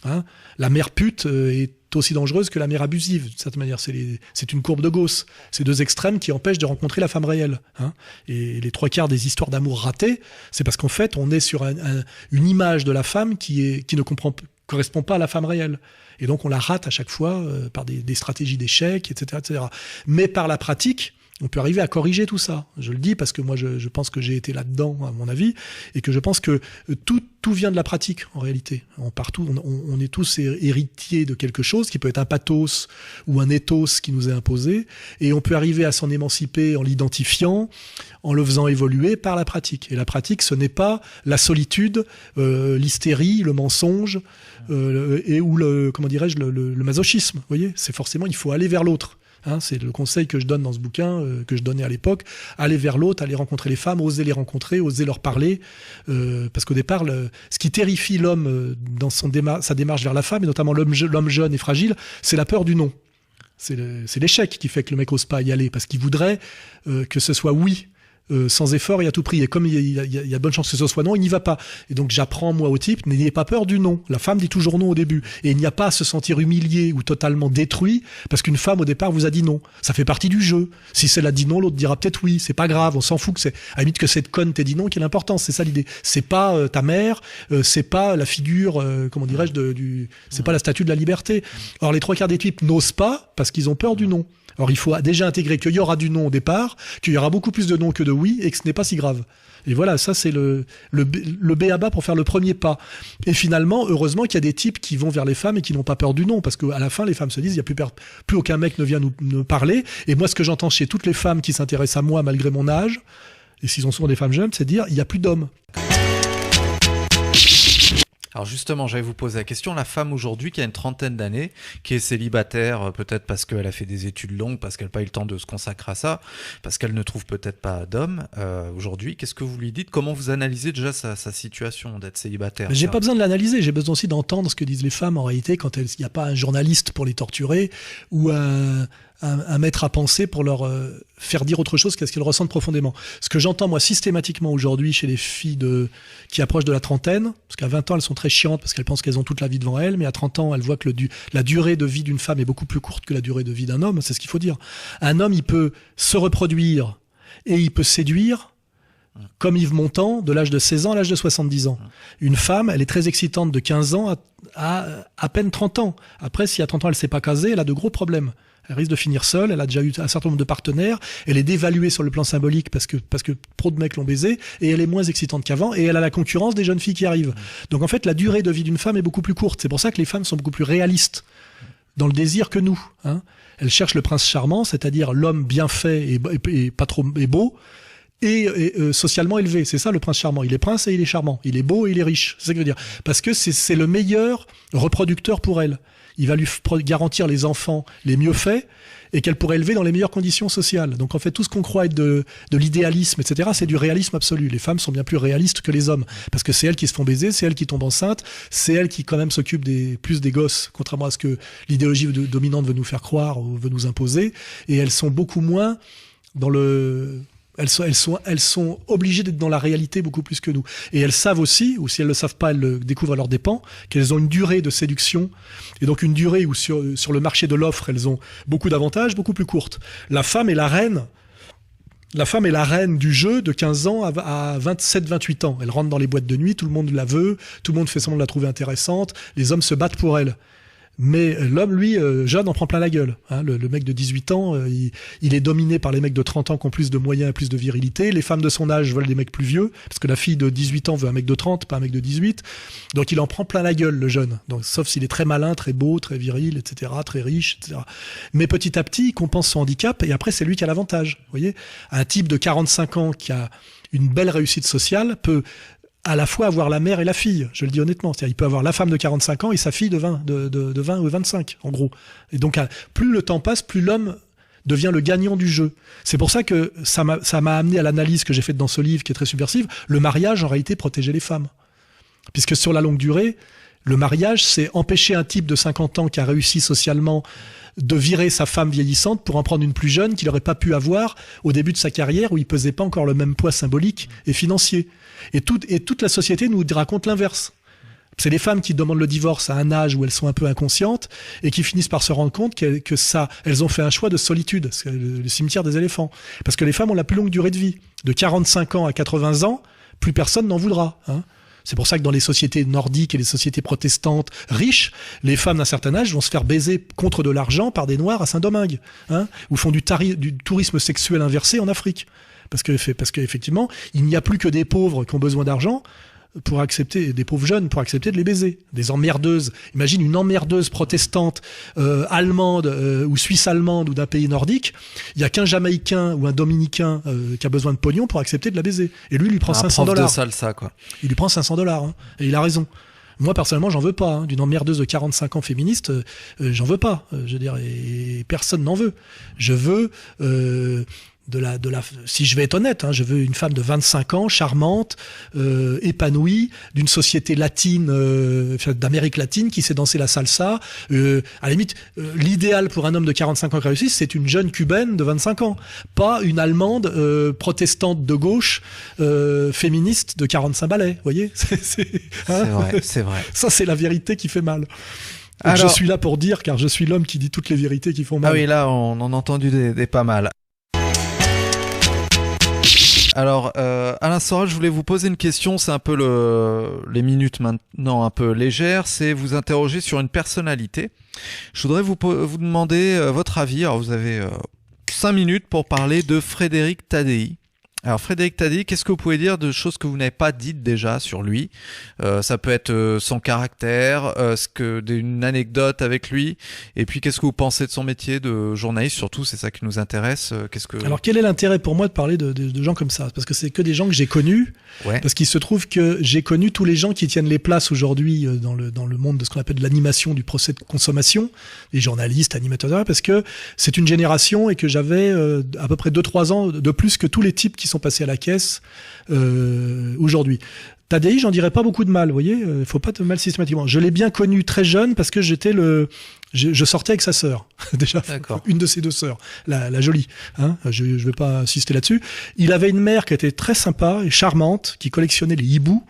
Hein, la mère pute est aussi dangereuse que la mère abusive, d'une certaine manière. C'est une courbe de Gauss. C'est deux extrêmes qui empêchent de rencontrer la femme réelle. Hein. Et les trois quarts des histoires d'amour ratées, c'est parce qu'en fait, on est sur une image de la femme qui ne correspond pas à la femme réelle. Et donc, on la rate à chaque fois par des stratégies d'échec, etc., etc. Mais par la pratique, on peut arriver à corriger tout ça. Je le dis parce que moi, je pense que j'ai été là-dedans, à mon avis, et que je pense que tout vient de la pratique, en réalité. On est tous héritiers de quelque chose qui peut être un pathos ou un ethos qui nous est imposé, et on peut arriver à s'en émanciper en l'identifiant, en le faisant évoluer par la pratique. Et la pratique, ce n'est pas la solitude, l'hystérie, le mensonge, ou le masochisme. Vous voyez, c'est forcément, il faut aller vers l'autre. Hein, c'est le conseil que je donne dans ce bouquin, que je donnais à l'époque. Aller vers l'autre, aller rencontrer les femmes, oser les rencontrer, oser leur parler. Parce qu'au départ, ce qui terrifie l'homme dans sa démarche vers la femme, et notamment l'homme jeune et fragile, c'est la peur du non. C'est l'échec qui fait que le mec n'ose pas y aller, parce qu'il voudrait que ce soit oui. Sans effort et à tout prix. Et comme il y a de bonnes chances que ce soit non, il n'y va pas. Et donc j'apprends moi au type, n'ayez pas peur du non. La femme dit toujours non au début. Et il n'y a pas à se sentir humilié ou totalement détruit parce qu'une femme au départ vous a dit non. Ça fait partie du jeu. Si celle a dit non, l'autre dira peut-être oui. C'est pas grave, on s'en fout à la limite que cette conne t'ait dit non qui est l'important. C'est ça l'idée. C'est pas ta mère, c'est pas la figure, c'est pas la statue de la liberté. Or les trois quarts des types n'osent pas parce qu'ils ont peur du non. Alors il faut déjà intégrer qu'il y aura du non au départ, qu'il y aura beaucoup plus de non que de oui, et que ce n'est pas si grave. Et voilà, ça c'est le b.a.-ba pour faire le premier pas. Et finalement, heureusement qu'il y a des types qui vont vers les femmes et qui n'ont pas peur du non, parce qu'à la fin, les femmes se disent, il n'y a plus aucun mec ne vient nous parler. Et moi, ce que j'entends chez toutes les femmes qui s'intéressent à moi malgré mon âge, et s'ils sont souvent des femmes jeunes, c'est de dire, il n'y a plus d'hommes. Alors justement, j'allais vous poser la question, la femme aujourd'hui qui a une trentaine d'années, qui est célibataire, peut-être parce qu'elle a fait des études longues, parce qu'elle n'a pas eu le temps de se consacrer à ça, parce qu'elle ne trouve peut-être pas d'homme aujourd'hui, qu'est-ce que vous lui dites? Comment vous analysez déjà sa situation d'être célibataire? J'ai pas besoin de l'analyser, j'ai besoin aussi d'entendre ce que disent les femmes en réalité quand il n'y a pas un journaliste pour les torturer ou un maître à penser pour leur faire dire autre chose qu'est-ce qu'elles ressentent profondément. Ce que j'entends moi systématiquement aujourd'hui chez les filles qui approchent de la trentaine, parce qu'à 20 ans elles sont très chiantes parce qu'elles pensent qu'elles ont toute la vie devant elles, mais à 30 ans elles voient que la durée de vie d'une femme est beaucoup plus courte que la durée de vie d'un homme, c'est ce qu'il faut dire. Un homme il peut se reproduire et il peut séduire comme Yves Montand de l'âge de 16 ans à l'âge de 70 ans. Une femme, elle est très excitante de 15 ans à peine 30 ans. Après, si à 30 ans elle s'est pas casée, elle a de gros problèmes. Elle risque de finir seule, elle a déjà eu un certain nombre de partenaires, elle est dévaluée sur le plan symbolique parce que trop de mecs l'ont baisée, et elle est moins excitante qu'avant, et elle a la concurrence des jeunes filles qui arrivent. Donc en fait, la durée de vie d'une femme est beaucoup plus courte. C'est pour ça que les femmes sont beaucoup plus réalistes dans le désir que nous. Hein. Elles cherchent le prince charmant, c'est-à-dire l'homme bien fait et pas trop et beau, socialement élevé. C'est ça le prince charmant. Il est prince et il est charmant. Il est beau et il est riche. C'est ça que je veux dire. Parce que c'est le meilleur reproducteur pour elle. Il va lui garantir les enfants les mieux faits et qu'elle pourrait élever dans les meilleures conditions sociales. Donc en fait, tout ce qu'on croit être de l'idéalisme, etc., c'est du réalisme absolu. Les femmes sont bien plus réalistes que les hommes parce que c'est elles qui se font baiser, c'est elles qui tombent enceintes, c'est elles qui quand même s'occupent plus des gosses, contrairement à ce que l'idéologie dominante veut nous faire croire ou veut nous imposer. Et elles sont beaucoup moins dans le... Elles sont obligées d'être dans la réalité beaucoup plus que nous. Et elles savent aussi, ou si elles le savent pas, elles le découvrent à leurs dépens, qu'elles ont une durée de séduction, et donc une durée où sur le marché de l'offre, elles ont beaucoup d'avantages, beaucoup plus courtes. La femme est la reine du jeu de 15 ans à 27, 28 ans. Elle rentre dans les boîtes de nuit, tout le monde la veut, tout le monde fait semblant de la trouver intéressante, les hommes se battent pour elle. Mais l'homme, lui, jeune, en prend plein la gueule. Hein. Le mec de 18 ans, il est dominé par les mecs de 30 ans qui ont plus de moyens et plus de virilité. Les femmes de son âge veulent des mecs plus vieux, parce que la fille de 18 ans veut un mec de 30, pas un mec de 18. Donc il en prend plein la gueule, le jeune. Donc, sauf s'il est très malin, très beau, très viril, etc., très riche, etc. Mais petit à petit, il compense son handicap, et après, c'est lui qui a l'avantage. Vous voyez, un type de 45 ans qui a une belle réussite sociale peut à la fois avoir la mère et la fille, je le dis honnêtement. C'est-à-dire, il peut avoir la femme de 45 ans et sa fille de 20 ou 25, en gros. Et donc, plus le temps passe, plus l'homme devient le gagnant du jeu. C'est pour ça que ça m'a amené à l'analyse que j'ai faite dans ce livre, qui est très subversive. Le mariage, en réalité, protégeait les femmes. Puisque sur la longue durée, le mariage, c'est empêcher un type de 50 ans qui a réussi socialement de virer sa femme vieillissante pour en prendre une plus jeune qu'il n'aurait pas pu avoir au début de sa carrière où il pesait pas encore le même poids symbolique et financier. Et toute la société nous raconte l'inverse. C'est les femmes qui demandent le divorce à un âge où elles sont un peu inconscientes et qui finissent par se rendre compte elles ont fait un choix de solitude, c'est le cimetière des éléphants. Parce que les femmes ont la plus longue durée de vie. De 45 ans à 80 ans, plus personne n'en voudra, hein. C'est pour ça que dans les sociétés nordiques et les sociétés protestantes riches, les femmes d'un certain âge vont se faire baiser contre de l'argent par des noirs à Saint-Domingue, hein, ou font du tourisme sexuel inversé en Afrique. Parce qu'effectivement, il n'y a plus que des pauvres qui ont besoin d'argent pour accepter, des pauvres jeunes pour accepter de les baiser. Des emmerdeuses. Imagine une emmerdeuse protestante allemande ou suisse-allemande ou d'un pays nordique. Il y a qu'un Jamaïcain ou un Dominicain qui a besoin de pognon pour accepter de la baiser. Et lui, il lui prend $500. Un prof de salsa, quoi. Il lui prend $500, hein, et il a raison. Moi, personnellement, j'en veux pas. Hein. D'une emmerdeuse de 45 ans féministe, j'en veux pas. Je veux dire, et personne n'en veut. Je veux... si je vais être honnête, hein, je veux une femme de 25 ans, charmante, épanouie, d'une société latine, d'Amérique latine, qui sait danser la salsa. À la limite, l'idéal pour un homme de 45 ans qui réussit, c'est une jeune cubaine de 25 ans, pas une allemande protestante de gauche, féministe de 45 balais. Vous voyez, c'est vrai. Ça, c'est la vérité qui fait mal. Alors, je suis là pour dire, car je suis l'homme qui dit toutes les vérités qui font mal. Ah oui, là, on en a entendu des pas mal. Alors, Alain Soral, je voulais vous poser une question, c'est un peu les minutes maintenant un peu légères, c'est vous interroger sur une personnalité. Je voudrais vous demander votre avis. Alors, vous avez 5 minutes pour parler de Frédéric Tadei. Alors Frédéric Tadei, qu'est-ce que vous pouvez dire de choses que vous n'avez pas dites déjà sur lui? Ça peut être son caractère, une anecdote avec lui, et puis qu'est-ce que vous pensez de son métier de journaliste? Surtout, c'est ça qui nous intéresse. Alors quel est l'intérêt pour moi de parler de gens comme ça? Parce que c'est que des gens que j'ai connus. Ouais. Parce qu'il se trouve que j'ai connu tous les gens qui tiennent les places aujourd'hui dans le monde de ce qu'on appelle de l'animation, du procès de consommation, les journalistes, animateurs, parce que c'est une génération et que j'avais à peu près 2-3 ans de plus que tous les types qui sont passés à la caisse aujourd'hui. Tadei, j'en dirais pas beaucoup de mal, vous voyez, faut pas de mal systématiquement. Je l'ai bien connu très jeune parce que je sortais avec sa sœur, déjà. D'accord. Une de ses 2 sœurs, la jolie, hein. Je vais pas insister là-dessus. Il avait une mère qui était très sympa et charmante, qui collectionnait les hiboux,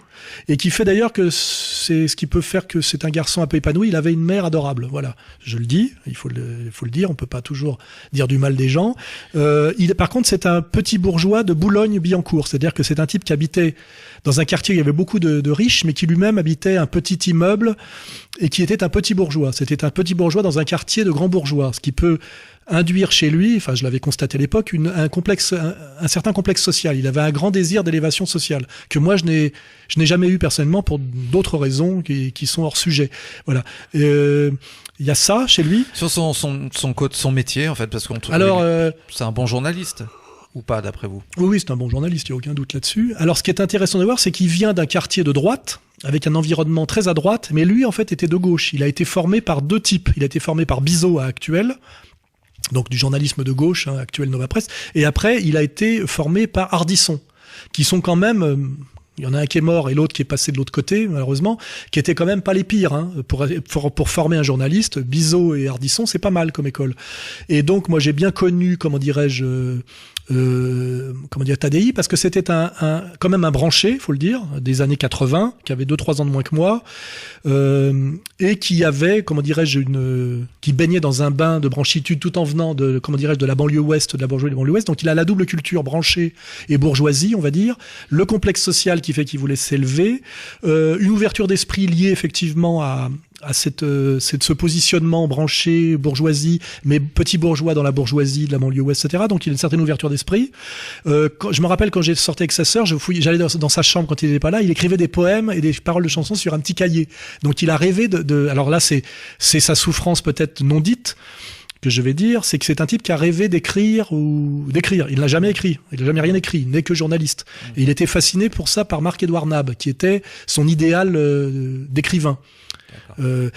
et qui fait d'ailleurs que c'est ce qui peut faire que c'est un garçon un peu épanoui. Il avait une mère adorable, voilà. Je le dis, il faut le dire, on peut pas toujours dire du mal des gens. Par contre, c'est un petit bourgeois de Boulogne-Billancourt, c'est-à-dire que c'est un type qui habitait dans un quartier où il y avait beaucoup de riches, mais qui lui-même habitait un petit immeuble et qui était un petit bourgeois. C'était un petit bourgeois dans un quartier de grands bourgeois, ce qui peut induire chez lui, enfin je l'avais constaté à l'époque, un certain complexe social. Il avait un grand désir d'élévation sociale que moi je n'ai jamais eu personnellement pour d'autres raisons qui sont hors sujet. Voilà. Il y a ça chez lui. Sur son métier en fait, parce qu'on. C'est un bon journaliste. ou pas d'après vous? Oui, c'est un bon journaliste, il n'y a aucun doute là-dessus. Alors ce qui est intéressant de voir, c'est qu'il vient d'un quartier de droite, avec un environnement très à droite, mais lui en fait était de gauche. Il a été formé par deux types. Il a été formé par Bizot à Actuel, donc du journalisme de gauche, Actuel Nova Presse, et après il a été formé par Ardisson, qui sont quand même... il y en a un qui est mort et l'autre qui est passé de l'autre côté, malheureusement, qui étaient quand même pas les pires. Pour former un journaliste, Bizot et Ardisson, c'est pas mal comme école. Et donc, moi, j'ai bien connu, Tadei, parce que c'était quand même un branché, faut le dire, des années 80, qui avait 2-3 ans de moins que moi, et qui avait, qui baignait dans un bain de branchitude tout en venant de la banlieue ouest, de la bourgeoisie de la banlieue ouest. Donc il a la double culture branchée et bourgeoisie, on va dire, le complexe social qui fait qu'il voulait s'élever, une ouverture d'esprit liée effectivement à ce positionnement branché, bourgeoisie, mais petit bourgeois dans la bourgeoisie de la banlieue ouest, etc. Donc il a une certaine ouverture d'esprit. Je me rappelle quand j'ai sorti avec sa sœur, j'allais dans sa chambre quand il n'était pas là, il écrivait des poèmes et des paroles de chansons sur un petit cahier. Donc il a rêvé alors là c'est sa souffrance peut-être non dite, que je vais dire, c'est que c'est un type qui a rêvé d'écrire. Il n'a jamais écrit, il n'a jamais rien écrit, il n'est que journaliste. Et il était fasciné pour ça par Marc-Édouard Nab, qui était son idéal d'écrivain. Il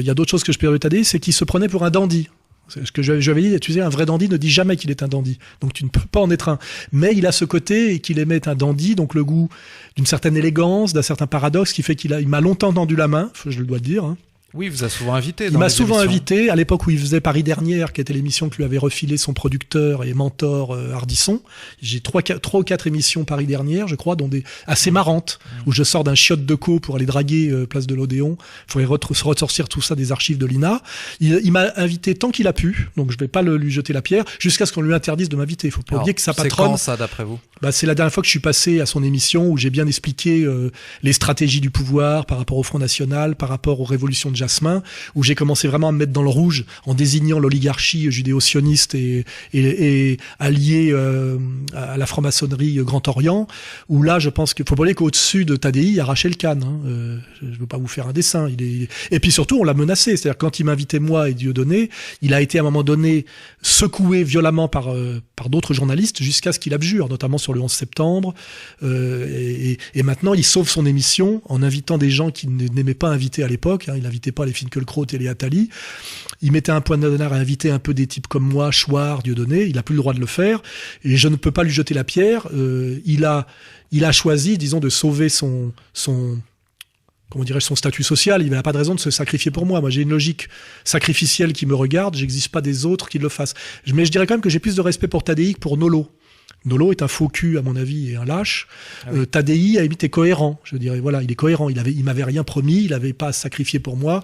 y a d'autres choses que je peux retarder, c'est qu'il se prenait pour un dandy. Ce que j'avais dit, tu sais, un vrai dandy ne dit jamais qu'il est un dandy. Donc tu ne peux pas en être un. Mais il a ce côté et qu'il aimait être un dandy, donc le goût d'une certaine élégance, d'un certain paradoxe qui fait il m'a longtemps tendu la main, je le dois te dire. Oui, il vous a souvent invité. Il m'a souvent invité, à l'époque où il faisait Paris Dernière, qui était l'émission que lui avait refilé son producteur et mentor Ardisson. J'ai 3 ou 4 émissions Paris Dernière, je crois, dont des assez marrantes, où je sors d'un chiotte de co pour aller draguer place de l'Odéon. Il faudrait ressortir tout ça des archives de l'INA. Il m'a invité tant qu'il a pu, donc je vais pas lui jeter la pierre, jusqu'à ce qu'on lui interdise de m'inviter. Il faut pas oublier que sa patronne... C'est quand ça, d'après vous? C'est la dernière fois que je suis passé à son émission, où j'ai bien expliqué les stratégies du pouvoir par rapport au Front National, par rapport aux révolutions de Jasmin, où j'ai commencé vraiment à me mettre dans le rouge en désignant l'oligarchie judéo-sioniste et alliée à la franc-maçonnerie Grand Orient, où là je pense qu'il faut pas oublier qu'au-dessus de Tadei, il arrachait le canne. Je veux pas vous faire un dessin. Et puis surtout on l'a menacé, c'est-à-dire quand il m'invitait moi et Dieudonné, il a été à un moment donné secoué violemment par d'autres journalistes jusqu'à ce qu'il abjure, notamment sur le 11 septembre. Et maintenant il sauve son émission en invitant des gens qu'il n'aimait pas inviter à l'époque. Il n'invitait pas les Finkielkraut et les Attali. Il mettait un point d'honneur à inviter un peu des types comme moi, Chouard, Dieudonné. Il n'a plus le droit de le faire. Et je ne peux pas lui jeter la pierre. Il a choisi, disons, de sauver son statut social. Il n'a pas de raison de se sacrifier pour moi. Moi, j'ai une logique sacrificielle qui me regarde. J'exige pas des autres qui le fassent. Mais je dirais quand même que j'ai plus de respect pour Tadei que pour Nolo. Nolo est un faux cul, à mon avis, et un lâche. Tadei, à la limite, est cohérent. Je dirais, voilà, il est cohérent. Il m'avait rien promis, il n'avait pas à se sacrifier pour moi.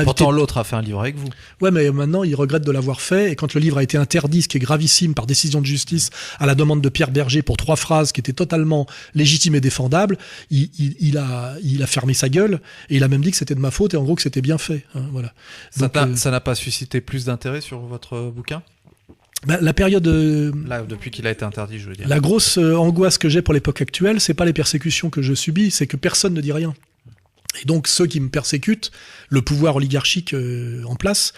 Pourtant, l'autre a fait un livre avec vous. Ouais, mais maintenant, il regrette de l'avoir fait. Et quand le livre a été interdit, ce qui est gravissime par décision de justice, à la demande de Pierre Berger pour 3 phrases qui étaient totalement légitimes et défendables, il a fermé sa gueule. Et il a même dit que c'était de ma faute et en gros que c'était bien fait. Voilà. Ça n'a pas suscité plus d'intérêt sur votre bouquin? La période... Là, depuis qu'il a été interdit, je veux dire. La grosse angoisse que j'ai pour l'époque actuelle, c'est pas les persécutions que je subis, c'est que personne ne dit rien. Et donc ceux qui me persécutent, le pouvoir oligarchique en place,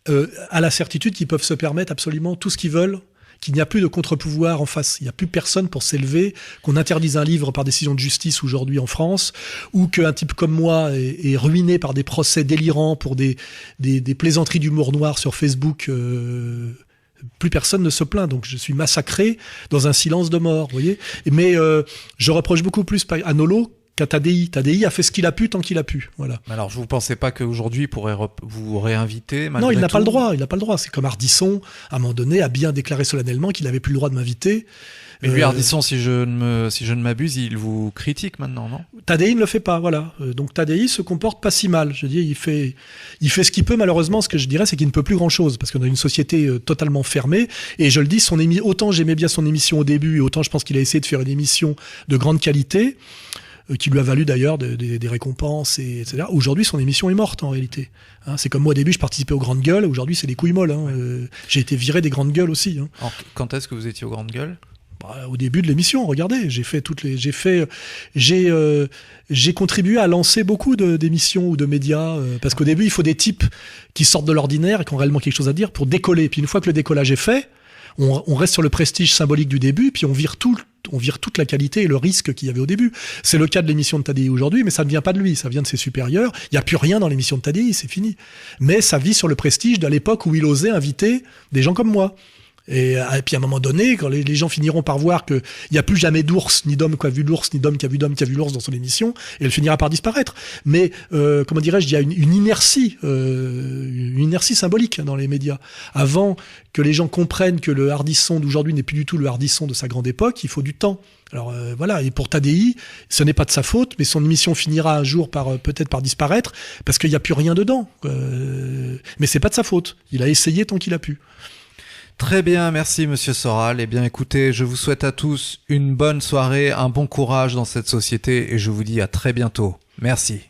a la certitude qu'ils peuvent se permettre absolument tout ce qu'ils veulent, qu'il n'y a plus de contre-pouvoir en face. Il n'y a plus personne pour s'élever, qu'on interdise un livre par décision de justice aujourd'hui en France, ou qu'un type comme moi est ruiné par des procès délirants pour des plaisanteries d'humour noir sur Facebook. Plus personne ne se plaint, donc je suis massacré dans un silence de mort, vous voyez. Mais je reproche beaucoup plus à Nolo qu'à Tadei. Tadei a fait ce qu'il a pu tant qu'il a pu, voilà. Alors, vous pensez pas qu'aujourd'hui il pourrait vous réinviter? Non, il n'a pas le droit. Il n'a pas le droit. C'est comme Ardisson, à un moment donné, a bien déclaré solennellement qu'il n'avait plus le droit de m'inviter. Mais lui, Ardisson, si je ne m'abuse, il vous critique maintenant, non? Tadei ne le fait pas, voilà. Donc Tadei se comporte pas si mal. Je dis, il fait ce qu'il peut. Malheureusement, ce que je dirais, c'est qu'il ne peut plus grand-chose parce qu'on a une société totalement fermée. Et je le dis, autant j'aimais bien son émission au début, et autant je pense qu'il a essayé de faire une émission de grande qualité, qui lui a valu d'ailleurs des récompenses, etc. Aujourd'hui, son émission est morte en réalité. C'est comme moi au début, je participais aux Grandes Gueules. Aujourd'hui, c'est des couilles molles. J'ai été viré des Grandes Gueules aussi. Alors, quand est-ce que vous étiez aux Grandes Gueules? Au début de l'émission, regardez, j'ai contribué à lancer beaucoup d'émissions ou de médias, parce qu'au début, il faut des types qui sortent de l'ordinaire et qui ont réellement quelque chose à dire pour décoller. Puis une fois que le décollage est fait, on reste sur le prestige symbolique du début, puis on vire toute la qualité et le risque qu'il y avait au début. C'est le cas de l'émission de Tadei aujourd'hui, mais ça ne vient pas de lui, ça vient de ses supérieurs. Il n'y a plus rien dans l'émission de Tadei, c'est fini. Mais ça vit sur le prestige de l'époque où il osait inviter des gens comme moi. Et puis à un moment donné, quand les gens finiront par voir qu'il n'y a plus jamais d'ours, ni d'homme qui a vu l'ours, ni d'homme qui a vu l'ours dans son émission, et elle finira par disparaître. Mais comment dirais-je, il y a une inertie symbolique dans les médias. Avant que les gens comprennent que le Ardisson d'aujourd'hui n'est plus du tout le Ardisson de sa grande époque, il faut du temps. Alors voilà, et pour Tadei, ce n'est pas de sa faute, mais son émission finira un jour peut-être par disparaître, parce qu'il n'y a plus rien dedans. Mais c'est pas de sa faute. Il a essayé tant qu'il a pu. Très bien, merci Monsieur Soral. Eh bien écoutez, je vous souhaite à tous une bonne soirée, un bon courage dans cette société et je vous dis à très bientôt. Merci.